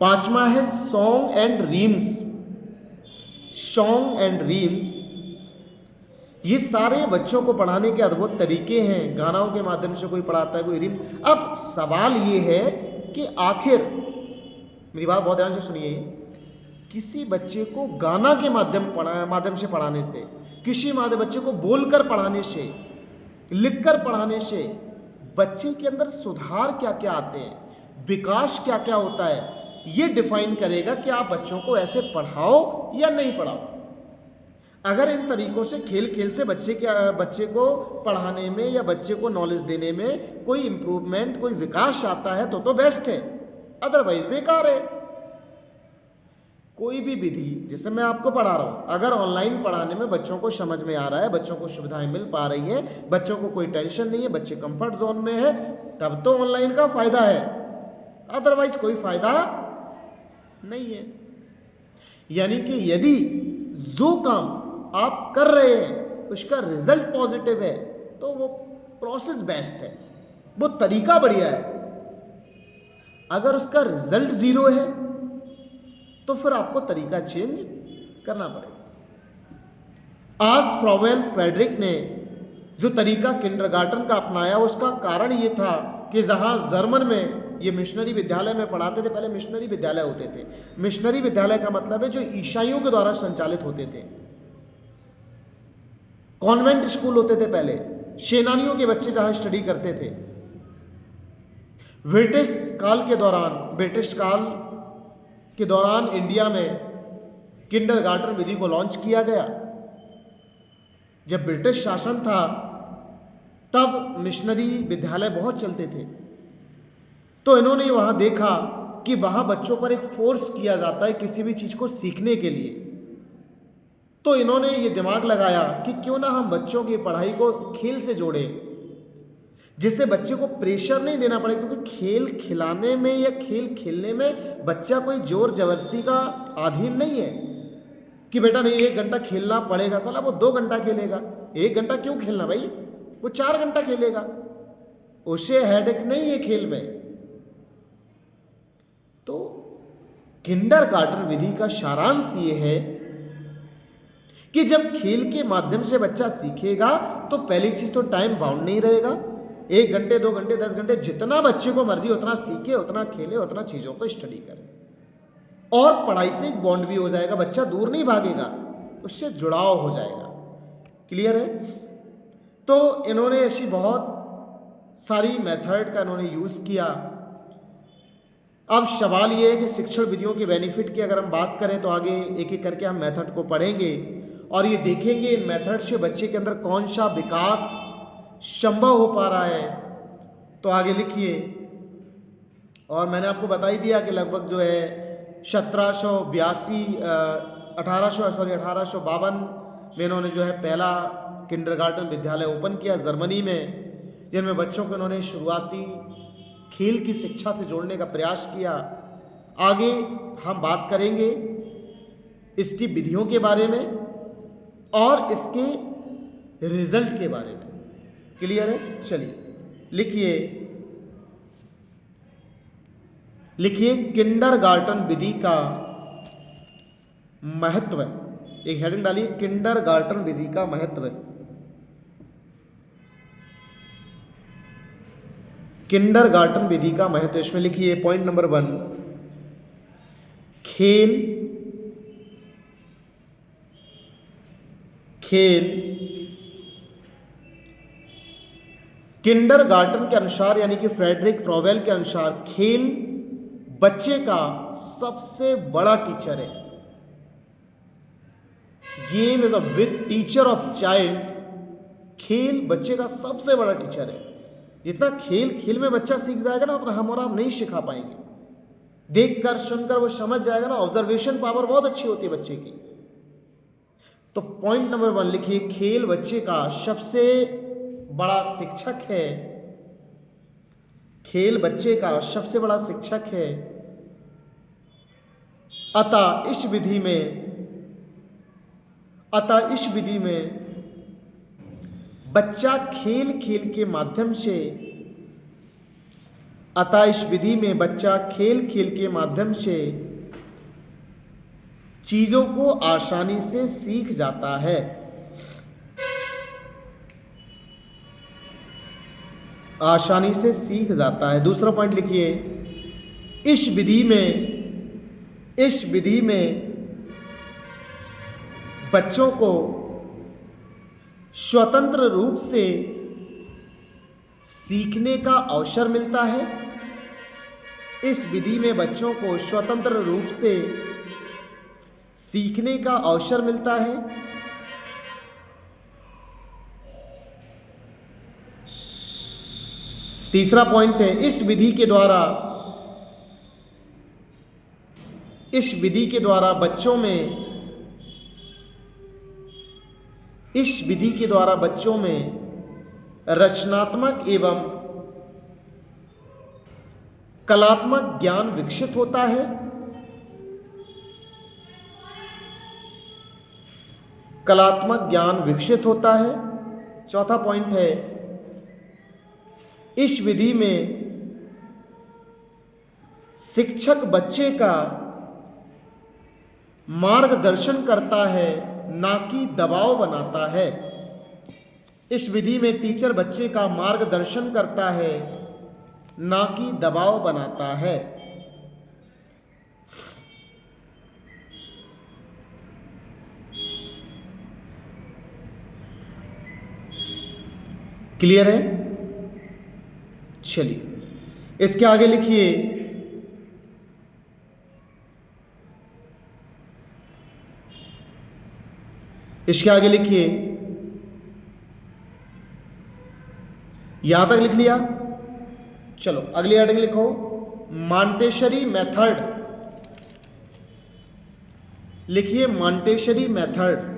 पांचवा है सॉन्ग एंड रीम्स। ये सारे बच्चों को पढ़ाने के अद्भुत तरीके हैं। गानों के माध्यम से कोई पढ़ाता है, कोई रीम। अब सवाल ये है कि आखिर, मेरी बात बहुत ध्यान से सुनिए, किसी बच्चे को गाना के माध्यम से पढ़ाने से, किसी बच्चे को बोलकर पढ़ाने से, लिखकर पढ़ाने से बच्चे के अंदर सुधार क्या क्या आते हैं, विकास क्या क्या होता है, ये डिफाइन करेगा कि आप बच्चों को ऐसे पढ़ाओ या नहीं पढ़ाओ। अगर इन तरीकों से खेल से बच्चे को पढ़ाने में या बच्चे को नॉलेज देने में कोई इंप्रूवमेंट, कोई विकास आता है तो बेस्ट है, अदरवाइज बेकार है। कोई भी विधि जिसे मैं आपको पढ़ा रहा हूं, अगर ऑनलाइन पढ़ाने में बच्चों को समझ में आ रहा है, बच्चों को सुविधाएं मिल पा रही है, बच्चों को कोई टेंशन नहीं है, बच्चे कंफर्ट जोन में है, तब तो ऑनलाइन का फायदा है, अदरवाइज कोई फायदा नहीं है। यानी कि यदि जो काम आप कर रहे हैं उसका रिजल्ट पॉजिटिव है तो वो प्रोसेस बेस्ट है, वो तरीका बढ़िया है। अगर उसका रिजल्ट जीरो है तो फिर आपको तरीका चेंज करना पड़ेगा। आज फ्रॉवेल फ्रेडरिक ने जो तरीका किंडरगार्टन का अपनाया, उसका कारण ये था कि जहां जर्मन में ये मिशनरी विद्यालय में पढ़ाते थे, पहले मिशनरी विद्यालय होते थे। मिशनरी विद्यालय का मतलब है जो ईसाइयों के द्वारा संचालित होते थे, कॉन्वेंट स्कूल होते थे पहले, सेनानियों के बच्चे जहां स्टडी करते थे। ब्रिटिश काल के दौरान इंडिया में किंडरगार्टन विधि को लॉन्च किया गया। जब ब्रिटिश शासन था तब मिशनरी विद्यालय बहुत चलते थे, तो इन्होंने वहां देखा कि वहां बच्चों पर एक फोर्स किया जाता है किसी भी चीज को सीखने के लिए। तो इन्होंने ये दिमाग लगाया कि क्यों ना हम बच्चों की पढ़ाई को खेल से जोड़ें, जिससे बच्चे को प्रेशर नहीं देना पड़े, क्योंकि खेल खिलाने में या खेल खेलने में बच्चा कोई जोर जबरदस्ती का अधीन नहीं है कि बेटा नहीं 1 घंटा खेलना पड़ेगा, साला वो 2 घंटा खेलेगा, 1 घंटा क्यों खेलना भाई, वो 4 घंटा खेलेगा, उसे हेडेक नहीं है खेल में। तो किंडरगार्टन विधि का सारांश ये है कि जब खेल के माध्यम से बच्चा सीखेगा तो पहली चीज तो टाइम बाउंड नहीं रहेगा, 1 घंटे 2 घंटे 10 घंटे जितना बच्चे को मर्जी उतना सीखे, उतना खेले, उतना चीजों को स्टडी करे, और पढ़ाई से एक बॉन्ड भी हो जाएगा, बच्चा दूर नहीं भागेगा, उससे जुड़ाव हो जाएगा। क्लियर है? तो इन्होंने ऐसी बहुत सारी मेथड का इन्होंने यूज किया। अब सवाल ये है कि शिक्षण विधियों के बेनिफिट की अगर हम बात करें तो आगे एक एक करके हम मेथड को पढ़ेंगे और ये देखेंगे इन मेथड से बच्चे के अंदर कौन सा विकास संभव हो पा रहा है। तो आगे लिखिए, और मैंने आपको बता ही दिया कि लगभग जो है 1852 में इन्होंने जो है पहला किंडरगार्टन विद्यालय ओपन किया जर्मनी में, जिनमें बच्चों को इन्होंने शुरुआती खेल की शिक्षा से जोड़ने का प्रयास किया। आगे हम बात करेंगे इसकी विधियों के बारे में और इसके रिजल्ट के बारे में। क्लियर है? चलिए लिखिए किंडरगार्टन विधि का महत्व। एक हेडिंग डालिए, किंडरगार्टन विधि का महत्व। किंडरगार्टन विधि का महत्व, इसमें लिखिए पॉइंट नंबर 1, खेल किंडरगार्टन के अनुसार यानी कि फ्रेडरिक फ्रॉवेल के अनुसार खेल बच्चे का सबसे बड़ा टीचर है। Game is a big teacher of child. खेल बच्चे का सबसे बड़ा टीचर है। जितना खेल में बच्चा सीख जाएगा ना, उतना हम और आप नहीं सिखा पाएंगे। देखकर सुनकर वो समझ जाएगा ना, ऑब्जर्वेशन पावर बहुत अच्छी होती है बच्चे की। तो पॉइंट नंबर 1 लिखिए, खेल बच्चे का सबसे बड़ा शिक्षक है। खेल बच्चे का सबसे बड़ा शिक्षक है। अतः इस विधि में बच्चा खेल के माध्यम से चीजों को आसानी से सीख जाता है। दूसरा पॉइंट लिखिए, इस विधि में बच्चों को स्वतंत्र रूप से सीखने का अवसर मिलता है। इस विधि में बच्चों को स्वतंत्र रूप से सीखने का अवसर मिलता है। तीसरा पॉइंट है, इस विधि के द्वारा बच्चों में रचनात्मक एवं कलात्मक ज्ञान विकसित होता है। चौथा पॉइंट है, इस विधि में शिक्षक बच्चे का मार्गदर्शन करता है, ना कि दबाव बनाता है। इस विधि में टीचर बच्चे का मार्गदर्शन करता है, ना कि दबाव बनाता है। क्लियर है? चलिए इसके आगे लिखिए, यहां तक लिख लिया। चलो अगली हेडिंग लिखो, मॉन्टेसरी मेथड। लिखिए मॉन्टेसरी मेथड।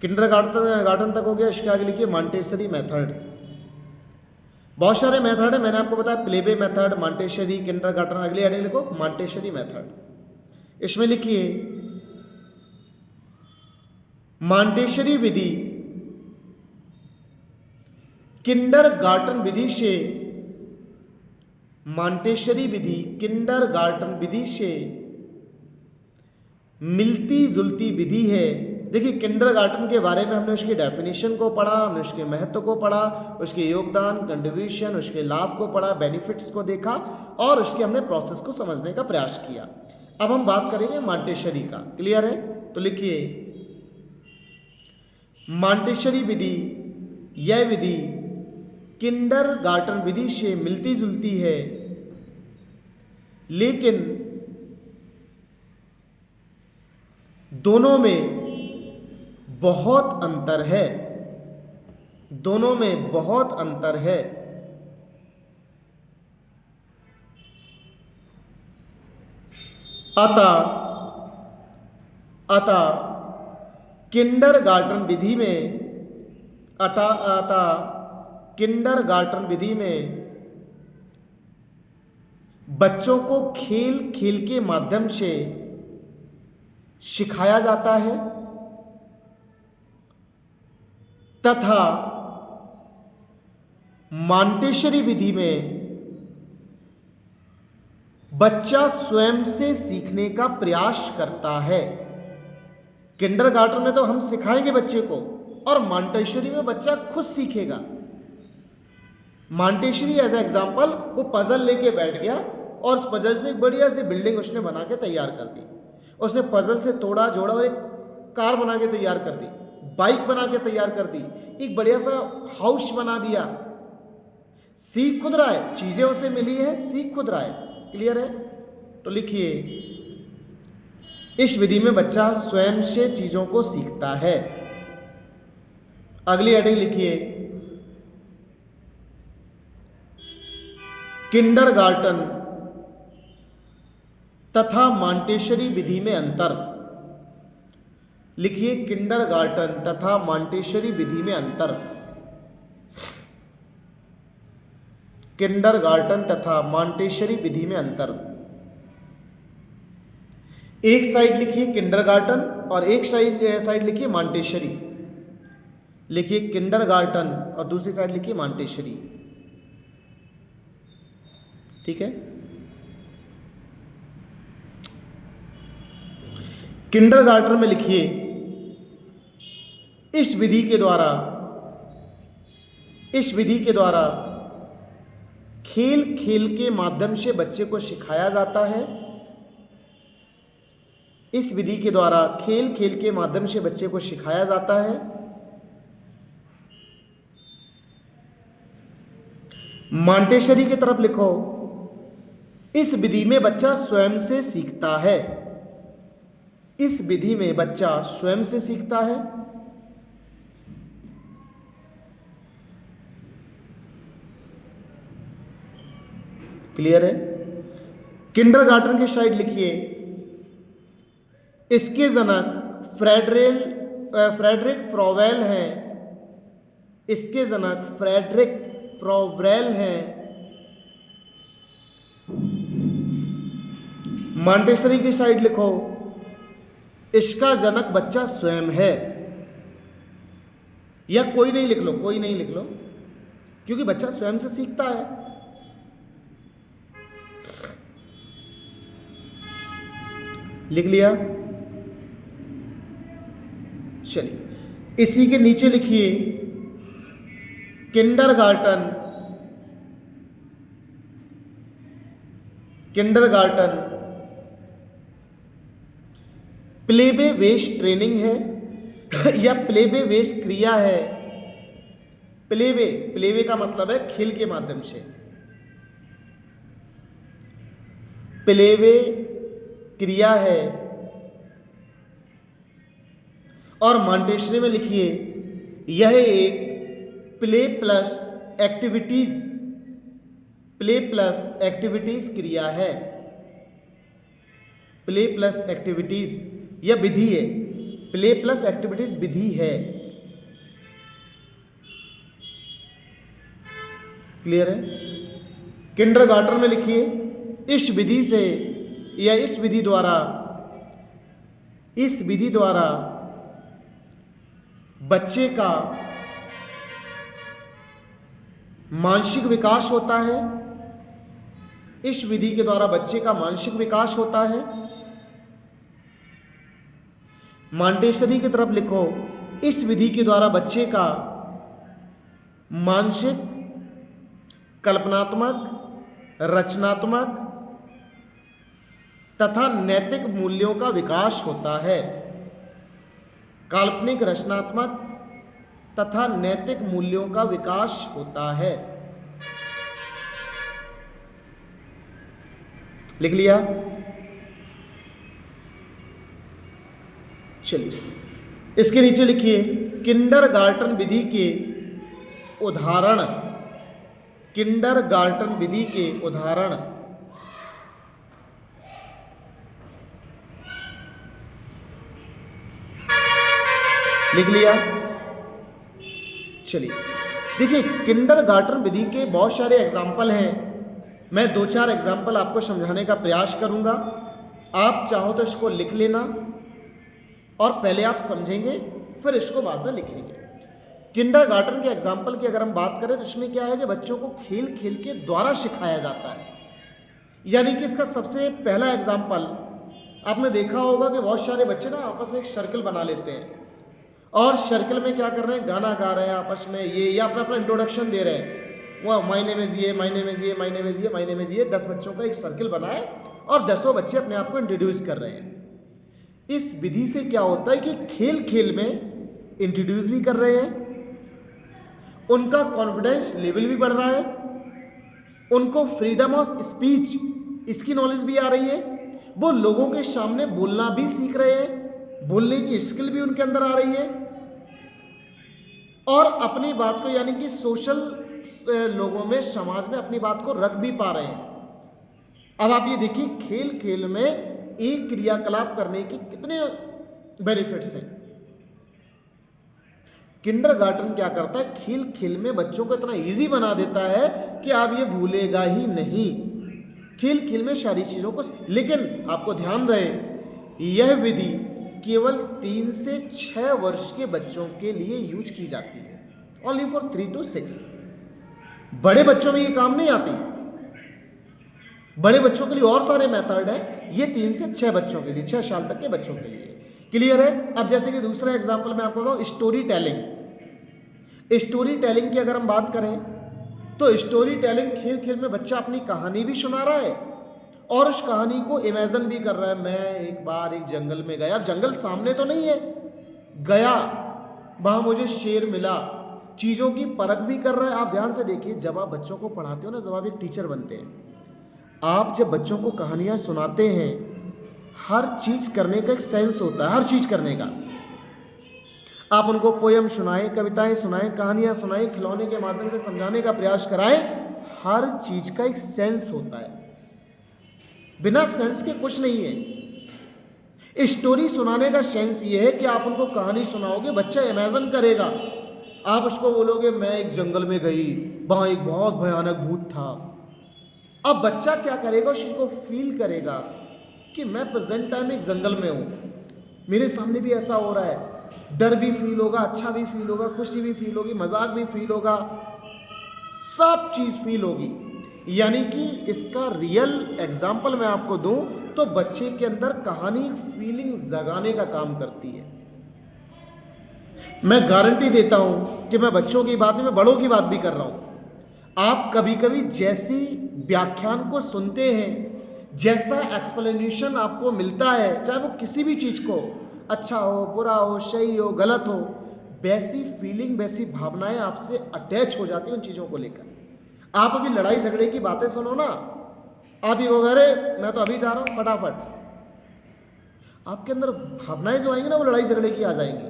किंडरगार्टन तक हो गया, इसके आगे लिखिए मॉन्टेसरी मेथड। बहुत सारे मेथड है, मैंने आपको बताया प्लेबे मेथड, मॉन्टेसरी, किंडरगार्टन। अगली हेडिंग लिखो मॉन्टेसरी मेथड। इसमें लिखिए मॉन्टेसरी विधि किंडरगार्टन विधि से, मॉन्टेसरी विधि किंडरगार्टन विधि से मिलती जुलती विधि है। देखिए, किंडरगार्टन के बारे में हमने उसकी डेफिनेशन को पढ़ा, हमने उसके महत्व को पढ़ा, उसके योगदान, कंट्रीब्यूशन, उसके लाभ को पढ़ा, बेनिफिट्स को देखा और उसके हमने प्रोसेस को समझने का प्रयास किया। अब हम बात करेंगे मॉन्टेसरी का। क्लियर है? तो लिखिए, मॉन्टेसरी विधि, यह विधि किंडरगार्टन विधि से मिलती जुलती है, लेकिन दोनों में बहुत अंतर है। दोनों में बहुत अंतर है। अतः किंडरगार्टन विधि में किंडरगार्टन विधि में बच्चों को खेल खेल के माध्यम से सिखाया जाता है, तथा मॉन्टेसरी विधि में बच्चा स्वयं से सीखने का प्रयास करता है। किंडरगार्टन में तो हम सिखाएंगे बच्चे को, और मॉन्टेसरी में बच्चा खुद सीखेगा। मॉन्टेसरी एज ए एग्जाम्पल, वो पजल लेके बैठ गया और उस पजल से एक बढ़िया सी बिल्डिंग उसने बना के तैयार कर दी। उसने पजल से तोड़ा जोड़ा और एक कार बना के तैयार कर दी, बाइक बना के तैयार कर दी, एक बढ़िया सा हाउस बना दिया। सीख खुद रहा है, चीजें उसे मिली है, सीख खुद रहा है। क्लियर है? तो लिखिए, इस विधि में बच्चा स्वयं से चीजों को सीखता है। अगली हेडिंग लिखिए, किंडरगार्टन तथा मॉन्टेसरी विधि में अंतर। लिखिए, किंडरगार्टन तथा मॉन्टेसरी विधि में अंतर। किंडरगार्टन तथा मॉन्टेसरी विधि में अंतर। एक साइड लिखिए किंडरगार्टन और एक साइड लिखिए मॉन्टेसरी। लिखिए किंडरगार्टन और दूसरी साइड लिखिए मॉन्टेसरी। ठीक है? किंडरगार्टन में लिखिए, इस विधि के द्वारा खेल खेल के माध्यम से बच्चे को सिखाया जाता है। इस विधि के द्वारा खेल खेल के माध्यम से बच्चे को सिखाया जाता है। मॉन्टेसरी की तरफ लिखो, इस विधि में बच्चा स्वयं से सीखता है। इस विधि में बच्चा स्वयं से सीखता है। क्लियर है? किंडरगार्टन की साइड लिखिए, इसके जनक फ्रेडरिक फ्रोवेल हैं। इसके जनक फ्रेडरिक फ्रोवेल हैं। मॉन्टेसरी की साइड लिखो, इसका जनक बच्चा स्वयं है। या कोई नहीं लिख लो, कोई नहीं लिख लो, क्योंकि बच्चा स्वयं से सीखता है। लिख लिया? चलिए, इसी के नीचे लिखिए, किंडरगार्टन प्लेबे बेस्ड ट्रेनिंग है या प्लेबे बेस्ड क्रिया है। प्लेबे का मतलब है खेल के माध्यम से। प्लेबे क्रिया है। और मॉन्टेसरी में लिखिए, यह एक प्ले प्लस एक्टिविटीज क्रिया है। प्ले प्लस एक्टिविटीज यह विधि है। प्ले प्लस एक्टिविटीज विधि है। क्लियर है? किंडरगार्टन में लिखिए, इस विधि से या इस विधि द्वारा बच्चे का मानसिक विकास होता है। इस विधि के द्वारा बच्चे का मानसिक विकास होता है। मांटेसरी की तरफ लिखो, इस विधि के द्वारा बच्चे का मानसिक, कल्पनात्मक, रचनात्मक तथा नैतिक मूल्यों का विकास होता है। काल्पनिक, रचनात्मक तथा नैतिक मूल्यों का विकास होता है। लिख लिया? चलिए, इसके नीचे लिखिए किंडरगार्टन विधि के उदाहरण। किंडरगार्टन विधि के उदाहरण। लिख लिया? चलिए, देखिए किंडरगार्टन विधि के बहुत सारे एग्जाम्पल हैं। मैं 2-4 एग्जाम्पल आपको समझाने का प्रयास करूंगा। आप चाहो तो इसको लिख लेना और पहले आप समझेंगे, फिर इसको बाद में लिखेंगे। किंडरगार्टन के एग्जाम्पल की अगर हम बात करें तो इसमें क्या है कि बच्चों को खेल खेल के द्वारा सिखाया जाता है। यानी कि इसका सबसे पहला एग्जाम्पल आपने देखा होगा कि बहुत सारे बच्चे ना आपस में एक सर्कल बना लेते हैं और सर्कल में क्या कर रहे हैं, गाना गा रहे हैं आपस में, ये या अपना अपना इंट्रोडक्शन दे रहे हैं। वो माय नेम इज ये, माय नेम इज ये, माय नेम इज ये, माय नेम इज ये। 10 बच्चों का एक सर्कल बनाए और 10 बच्चे अपने आप को इंट्रोड्यूस कर रहे हैं। इस विधि से क्या होता है कि खेल खेल में इंट्रोड्यूस भी कर रहे हैं, उनका कॉन्फिडेंस लेवल भी बढ़ रहा है, उनको फ्रीडम ऑफ स्पीच इसकी नॉलेज भी आ रही है, वो लोगों के सामने बोलना भी सीख रहे हैं, बोलने की स्किल भी उनके अंदर आ रही है और अपनी बात को यानी कि सोशल लोगों में, समाज में अपनी बात को रख भी पा रहे हैं। अब आप ये देखिए खेल खेल में एक क्रियाकलाप करने की कितने बेनिफिट्स हैं। किंडरगार्टन क्या करता है, खेल खेल में बच्चों को इतना इजी बना देता है कि आप ये भूलेगा ही नहीं। खेल खेल में सारी चीजों को, लेकिन आपको ध्यान रहे यह विधि केवल 3 से 6 वर्ष के बच्चों के लिए यूज की जाती है। Only for 3 to 6। बड़े बच्चों में ये काम नहीं आती। बड़े बच्चों के लिए और सारे मेथड है, ये 3 से 6 बच्चों के लिए, 6 साल तक के बच्चों के लिए। क्लियर है? अब जैसे कि दूसरा एग्जांपल मैं आपको बताऊं, स्टोरी टेलिंग। स्टोरी टेलिंग की अगर हम बात करें तो स्टोरी टेलिंग खेल खेल में बच्चा अपनी कहानी भी सुना रहा है और उस कहानी को इमेजिन भी कर रहा है। मैं एक बार एक जंगल में गया, अब जंगल सामने तो नहीं है, गया वहां मुझे शेर मिला, चीज़ों की परख भी कर रहा है। आप ध्यान से देखिए, जब आप बच्चों को पढ़ाते हो ना, जब आप एक टीचर बनते हैं, आप जब बच्चों को कहानियाँ सुनाते हैं, हर चीज़ करने का एक सेंस होता है, हर चीज़ करने का। आप उनको पोयम सुनाएं, कविताएं सुनाएं, कहानियाँ सुनाएं, खिलौने के माध्यम से समझाने का प्रयास कराएं, हर चीज़ का एक सेंस होता है। बिना सेंस के कुछ नहीं है। स्टोरी सुनाने का सेंस ये है कि आप उनको कहानी सुनाओगे, बच्चा इमेजिन करेगा। आप उसको बोलोगे मैं एक जंगल में गई, वहां एक बहुत भयानक भूत था। अब बच्चा क्या करेगा, उस चीज को फील करेगा कि मैं प्रेजेंट टाइम एक जंगल में हूं, मेरे सामने भी ऐसा हो रहा है। डर भी फील होगा, अच्छा भी फील होगा, खुशी भी फील होगी, मजाक भी फील होगा, सब चीज फील होगी। यानी कि इसका रियल एग्जाम्पल मैं आपको दूं तो बच्चे के अंदर कहानी फीलिंग जगाने का काम करती है। मैं गारंटी देता हूं कि मैं बच्चों की बात नहीं, मैं बड़ों की बात भी कर रहा हूं। आप कभी कभी जैसी व्याख्यान को सुनते हैं, जैसा एक्सप्लेनेशन आपको मिलता है, चाहे वो किसी भी चीज को, अच्छा हो, बुरा हो, सही हो, गलत हो, वैसी फीलिंग, वैसी भावनाएं आपसे अटैच हो जाती हैं उन चीजों को लेकर। आप अभी लड़ाई झगड़े की बातें सुनो ना, आप ये कहोगे अरे मैं तो अभी जा रहा हूं फटाफट, आपके अंदर भावनाएं जो आएंगी ना वो लड़ाई झगड़े की आ जाएंगी।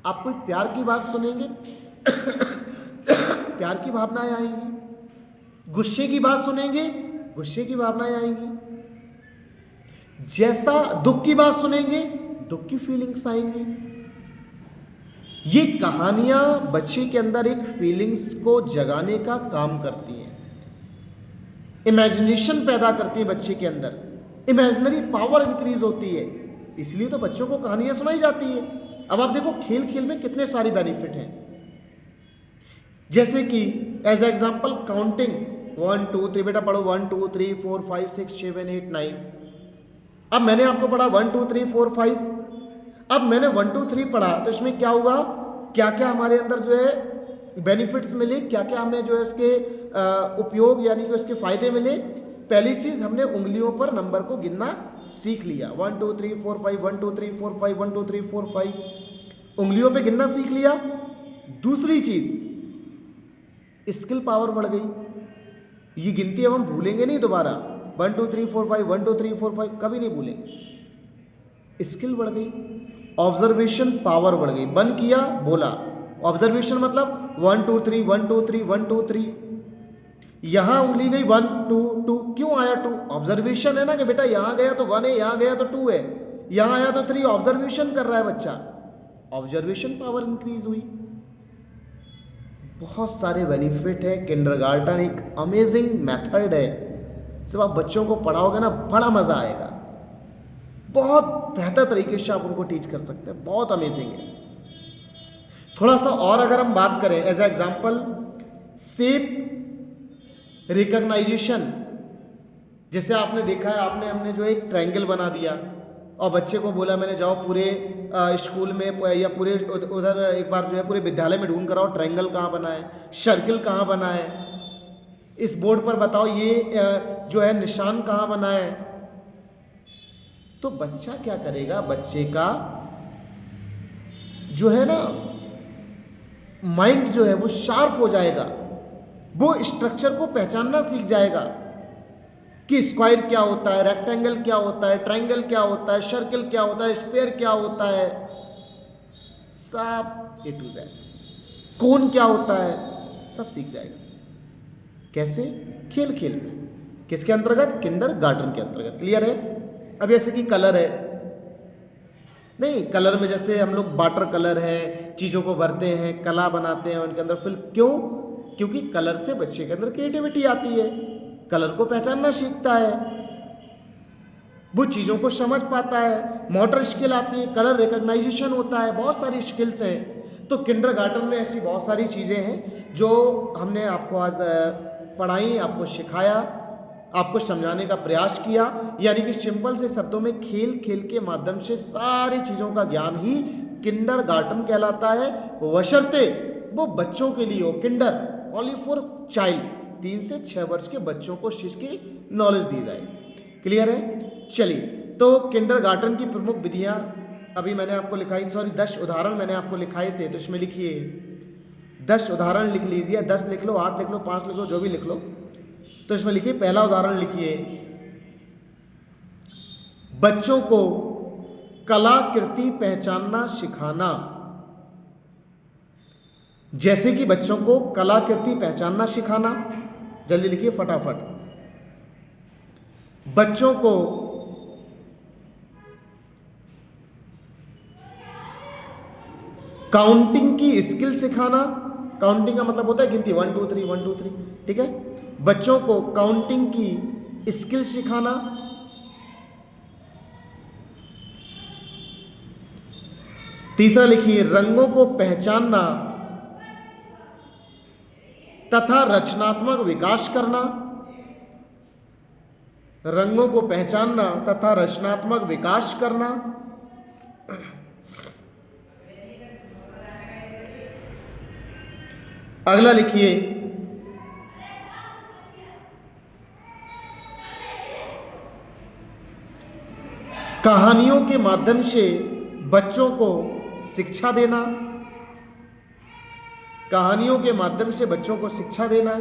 आप कोई प्यार की बात सुनेंगे प्यार की भावनाएं आएंगी, गुस्से की बात सुनेंगे, गुस्से की भावनाएं आएंगी, जैसा दुख की बात सुनेंगे, दुख की फीलिंग्स आएंगी। ये कहानियां बच्चे के अंदर एक फीलिंग्स को जगाने का काम करती हैं, इमेजिनेशन पैदा करती है बच्चे के अंदर, इमेजिनरी पावर इंक्रीज होती है। इसलिए तो बच्चों को कहानियां सुनाई जाती है। अब आप देखो खेल खेल में कितने सारे बेनिफिट हैं, जैसे कि एज एग्जाम्पल काउंटिंग 1 2 3, बेटा पढ़ो 1 2 3 4 5 6 7 8 9। अब मैंने आपको पढ़ा 1 2 3 4 5। अब मैंने 1 2 3 पढ़ा तो इसमें क्या हुआ, क्या क्या हमारे अंदर जो है बेनिफिट्स मिले, क्या क्या हमें जो है उसके उपयोग यानी कि उसके फायदे मिले। पहली चीज हमने उंगलियों पर नंबर को गिनना सीख लिया, 1 2 3 4 5 1 2 3 4 5 1 2 3 4 5, उंगलियों पे गिनना सीख लिया। दूसरी चीज स्किल पावर बढ़ गई, ये गिनती अब हम भूलेंगे नहीं दोबारा, 1 2 3 4 5 1 2 3 4 5 कभी नहीं भूलेंगे। स्किल बढ़ गई, ऑब्जर्वेशन पावर बढ़ गई, बंद किया बोला, ऑब्जर्वेशन मतलब 1 2 3 1 2 3 1 2 3, यहां उंगली गई 1 2 2, क्यों आया 2? ऑब्जर्वेशन है ना कि बेटा यहां गया तो 1 है, यहां गया तो 2 है, यहां आया तो 3, ऑब्जर्वेशन कर रहा है बच्चा, ऑब्जर्वेशन पावर इंक्रीज हुई। बहुत सारे बेनिफिट है। किंडरगार्टन एक अमेजिंग मेथड है, जब आप बच्चों को पढ़ाओगे ना बड़ा मजा आएगा, बहुत बेहतर तरीके से आप उनको टीच कर सकते हैं, बहुत अमेजिंग है। थोड़ा सा और अगर हम बात करें एज एग्जाम्पल शेप रिकॉग्नाइजेशन, जैसे आपने देखा है, हमने जो एक ट्रायंगल बना दिया और बच्चे को बोला मैंने जाओ पूरे स्कूल में या पूरे उधर एक बार जो है पूरे विद्यालय में ढूंढ कर आओ ट्रायंगल कहाँ बना है, सर्किल कहाँ बना है, इस बोर्ड पर बताओ ये जो है निशान कहाँ बना है। तो बच्चा क्या करेगा, बच्चे का जो है ना माइंड जो है वो शार्प हो जाएगा, वो स्ट्रक्चर को पहचानना सीख जाएगा कि स्क्वायर क्या होता है, रेक्टेंगल क्या होता है, ट्रायंगल क्या होता है, सर्कल क्या होता है, स्क्वायर क्या होता है, सब ए टू जेड, कोन क्या होता है, सब सीख जाएगा। कैसे? खेल खेल में। किसके अंतर्गत? किंडरगार्टन के अंतर्गत। क्लियर है? अब जैसे कि कलर है, नहीं कलर में जैसे हम लोग वाटर कलर है, चीज़ों को भरते हैं, कला बनाते हैं उनके अंदर फिल, क्यों? क्योंकि कलर से बच्चे के अंदर क्रिएटिविटी आती है, कलर को पहचानना सीखता है, वो चीज़ों को समझ पाता है, मोटर स्किल आती है, कलर रिकॉग्नाइजेशन होता है, बहुत सारी स्किल्स हैं। तो किंडरगार्टन में ऐसी बहुत सारी चीज़ें हैं जो हमने आपको आज पढ़ाई, आपको सिखाया, आपको समझाने का प्रयास किया, यानी कि सिंपल से शब्दों में खेल खेल के माध्यम से सारी चीज़ों का ज्ञान ही किंडरगार्टन कहलाता है, बशर्ते वो बच्चों के लिए हो। किंडर ओनली फॉर चाइल्ड, 3 से 6 वर्ष के बच्चों को इस चीज़ की नॉलेज दी जाए। क्लियर है? चलिए, तो किंडरगार्टन की प्रमुख विधियां अभी मैंने आपको लिखाई, सॉरी 10 उदाहरण मैंने आपको लिखाए थे, तो इसमें लिखिए 10 उदाहरण लिख लीजिए, 10 लिख लो, 8 लिख लो, 5 लिख लो, जो भी लिख लो। तो इसमें लिखिए, पहला उदाहरण लिखिए, बच्चों को कलाकृति पहचानना सिखाना। जैसे कि बच्चों को कलाकृति पहचानना सिखाना, जल्दी लिखिए फटाफट। बच्चों को काउंटिंग की स्किल सिखाना, काउंटिंग का मतलब होता है गिनती, 1 2 3 1 2 3, ठीक है। बच्चों को काउंटिंग की स्किल सिखाना। तीसरा लिखिए, रंगों को पहचानना तथा रचनात्मक विकास करना। रंगों को पहचानना तथा रचनात्मक विकास करना। अगला लिखिए, कहानियों के माध्यम से बच्चों को शिक्षा देना। कहानियों के माध्यम से बच्चों को शिक्षा देना।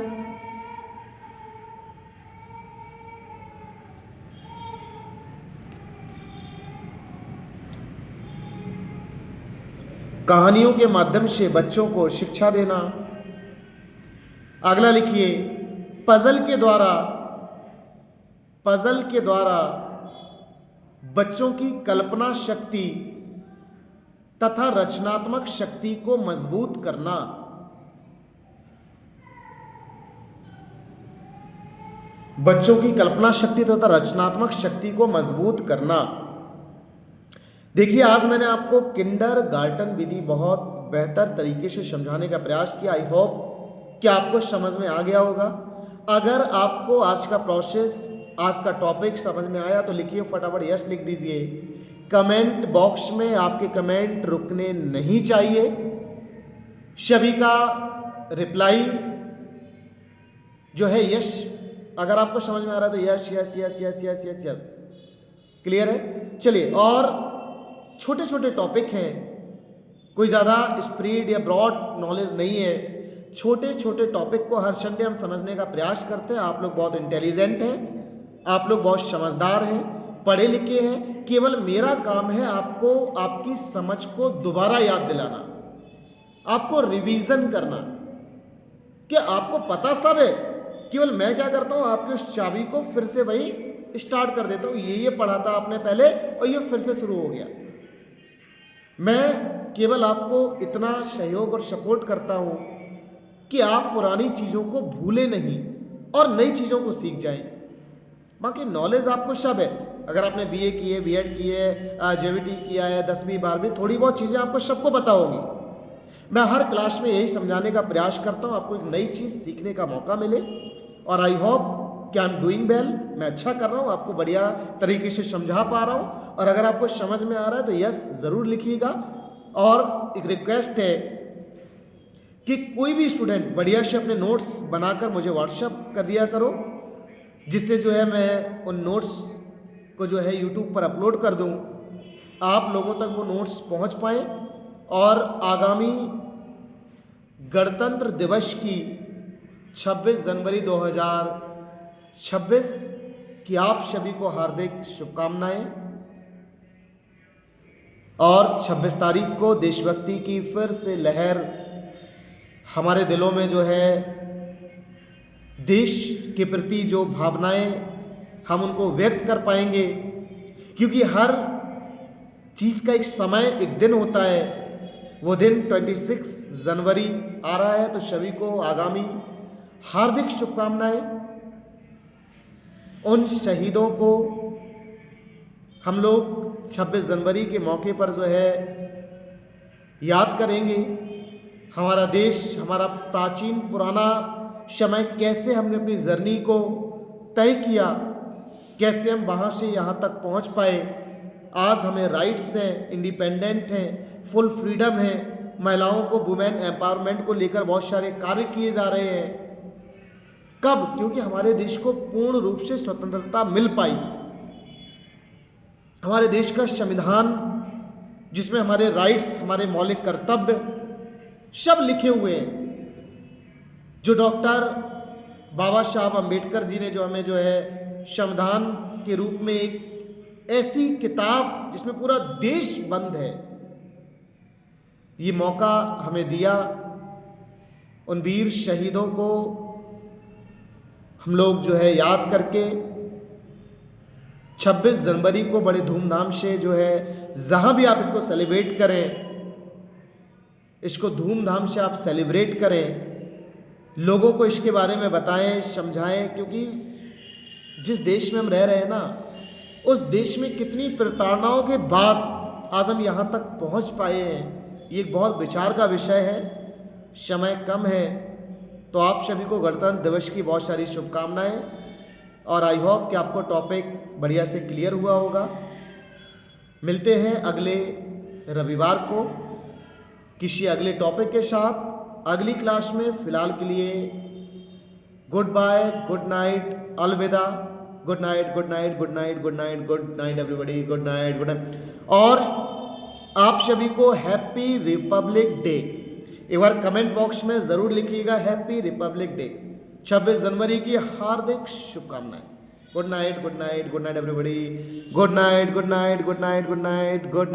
कहानियों के माध्यम से बच्चों को शिक्षा देना। अगला लिखिए, पजल के द्वारा बच्चों की कल्पना शक्ति तथा रचनात्मक शक्ति को मजबूत करना। बच्चों की कल्पना शक्ति तथा रचनात्मक शक्ति को मजबूत करना। देखिए, आज मैंने आपको किंडरगार्टन विधि बहुत बेहतर तरीके से समझाने का प्रयास किया। आई होप कि आपको समझ में आ गया होगा। अगर आपको आज का प्रोसेस, आज का टॉपिक समझ में आया तो लिखिए फटाफट यस लिख दीजिए। कमेंट बॉक्स में आपके कमेंट रुकने नहीं चाहिए। सभी का रिप्लाई जो है यस, अगर आपको समझ में आ रहा है तो yes yes yes yes yes yes yes. Clear है? चलिए, और छोटे छोटे टॉपिक हैं, कोई ज़्यादा स्प्रीड या ब्रॉड नॉलेज नहीं है। छोटे छोटे टॉपिक को हर संडे हम समझने का प्रयास करते हैं। आप लोग बहुत इंटेलिजेंट हैं, आप लोग बहुत समझदार हैं, पढ़े लिखे हैं। केवल मेरा काम है आपको आपकी समझ को दोबारा याद दिलाना, आपको रिवीजन करना। क्या आपको पता सब है? केवल मैं क्या करता हूं, आपकी उस चाबी को फिर से वही स्टार्ट कर देता हूं। ये पढ़ा था आपने पहले और ये फिर से शुरू हो गया। मैं केवल आपको इतना सहयोग और सपोर्ट करता हूं कि आप पुरानी चीज़ों को भूलें नहीं और नई चीज़ों को सीख जाएं। बाकी नॉलेज आपको सब है। अगर आपने बीए की है, बीएड की है, जेवीटी किया है, 10वीं 12वीं, थोड़ी बहुत चीज़ें आपको सबको पता होंगी। मैं हर क्लास में यही समझाने का प्रयास करता हूँ, आपको एक नई चीज़ सीखने का मौका मिले। और आई होप कि आई एम डूइंग वेल, मैं अच्छा कर रहा हूँ, आपको बढ़िया तरीके से समझा पा रहा हूँ। और अगर आपको समझ में आ रहा है तो यस ज़रूर लिखिएगा। और एक रिक्वेस्ट है कि कोई भी स्टूडेंट बढ़िया से अपने नोट्स बनाकर मुझे व्हाट्सएप कर दिया करो, जिससे जो है मैं उन नोट्स को जो है यूट्यूब पर अपलोड कर दूं, आप लोगों तक वो नोट्स पहुंच पाएँ और आगामी गणतंत्र दिवस की 26 जनवरी 2026 की आप सभी को हार्दिक शुभकामनाएं। और 26 तारीख को देशभक्ति की फिर से लहर हमारे दिलों में जो है, देश के प्रति जो भावनाएं हम उनको व्यक्त कर पाएंगे। क्योंकि हर चीज़ का एक समय, एक दिन होता है। वो दिन 26 जनवरी आ रहा है, तो सभी को आगामी हार्दिक शुभकामनाएं। उन शहीदों को हम लोग 26 जनवरी के मौके पर जो है याद करेंगे। हमारा देश, हमारा प्राचीन पुराना समय, कैसे हमने अपनी जर्नी को तय किया, कैसे हम वहाँ से यहाँ तक पहुँच पाए। आज हमें राइट्स हैं, इंडिपेंडेंट हैं, फुल फ्रीडम है। महिलाओं को, वुमेन एम्पावरमेंट को लेकर बहुत सारे कार्य किए जा रहे हैं। कब? क्योंकि हमारे देश को पूर्ण रूप से स्वतंत्रता मिल पाई। हमारे देश का संविधान, जिसमें हमारे राइट्स, हमारे मौलिक कर्तव्य सब लिखे हुए हैं, जो डॉक्टर बाबा साहब अम्बेडकर जी ने जो हमें जो है संविधान के रूप में एक ऐसी किताब जिसमें पूरा देश बंद है, ये मौका हमें दिया। उन वीर शहीदों को हम लोग जो है याद करके 26 जनवरी को बड़े धूमधाम से जो है, जहाँ भी आप इसको सेलिब्रेट करें, इसको धूमधाम से आप सेलिब्रेट करें, लोगों को इसके बारे में बताएं, समझाएं। क्योंकि जिस देश में हम रह रहे हैं ना, उस देश में कितनी प्रताड़नाओं के बाद आज हम यहाँ तक पहुँच पाए हैं, ये एक बहुत विचार का विषय है। समय कम है, तो आप सभी को गणतंत्र दिवस की बहुत सारी शुभकामनाएं। और आई होप कि आपको टॉपिक बढ़िया से क्लियर हुआ होगा। मिलते हैं अगले रविवार को किसी अगले टॉपिक के साथ, अगली क्लास में। फ़िलहाल के लिए गुड बाय, गुड नाइट, अलविदा, good night, good night, good night, good night, good night everybody, good night, good night. और आप सभी को हैप्पी रिपब्लिक डे। एक बार कमेंट बॉक्स में ज़रूर लिखिएगा हैप्पी रिपब्लिक डे, 26 जनवरी की हार्दिक शुभकामनाएं। Good night, good night, good night everybody, good night, good night, good night, good night, good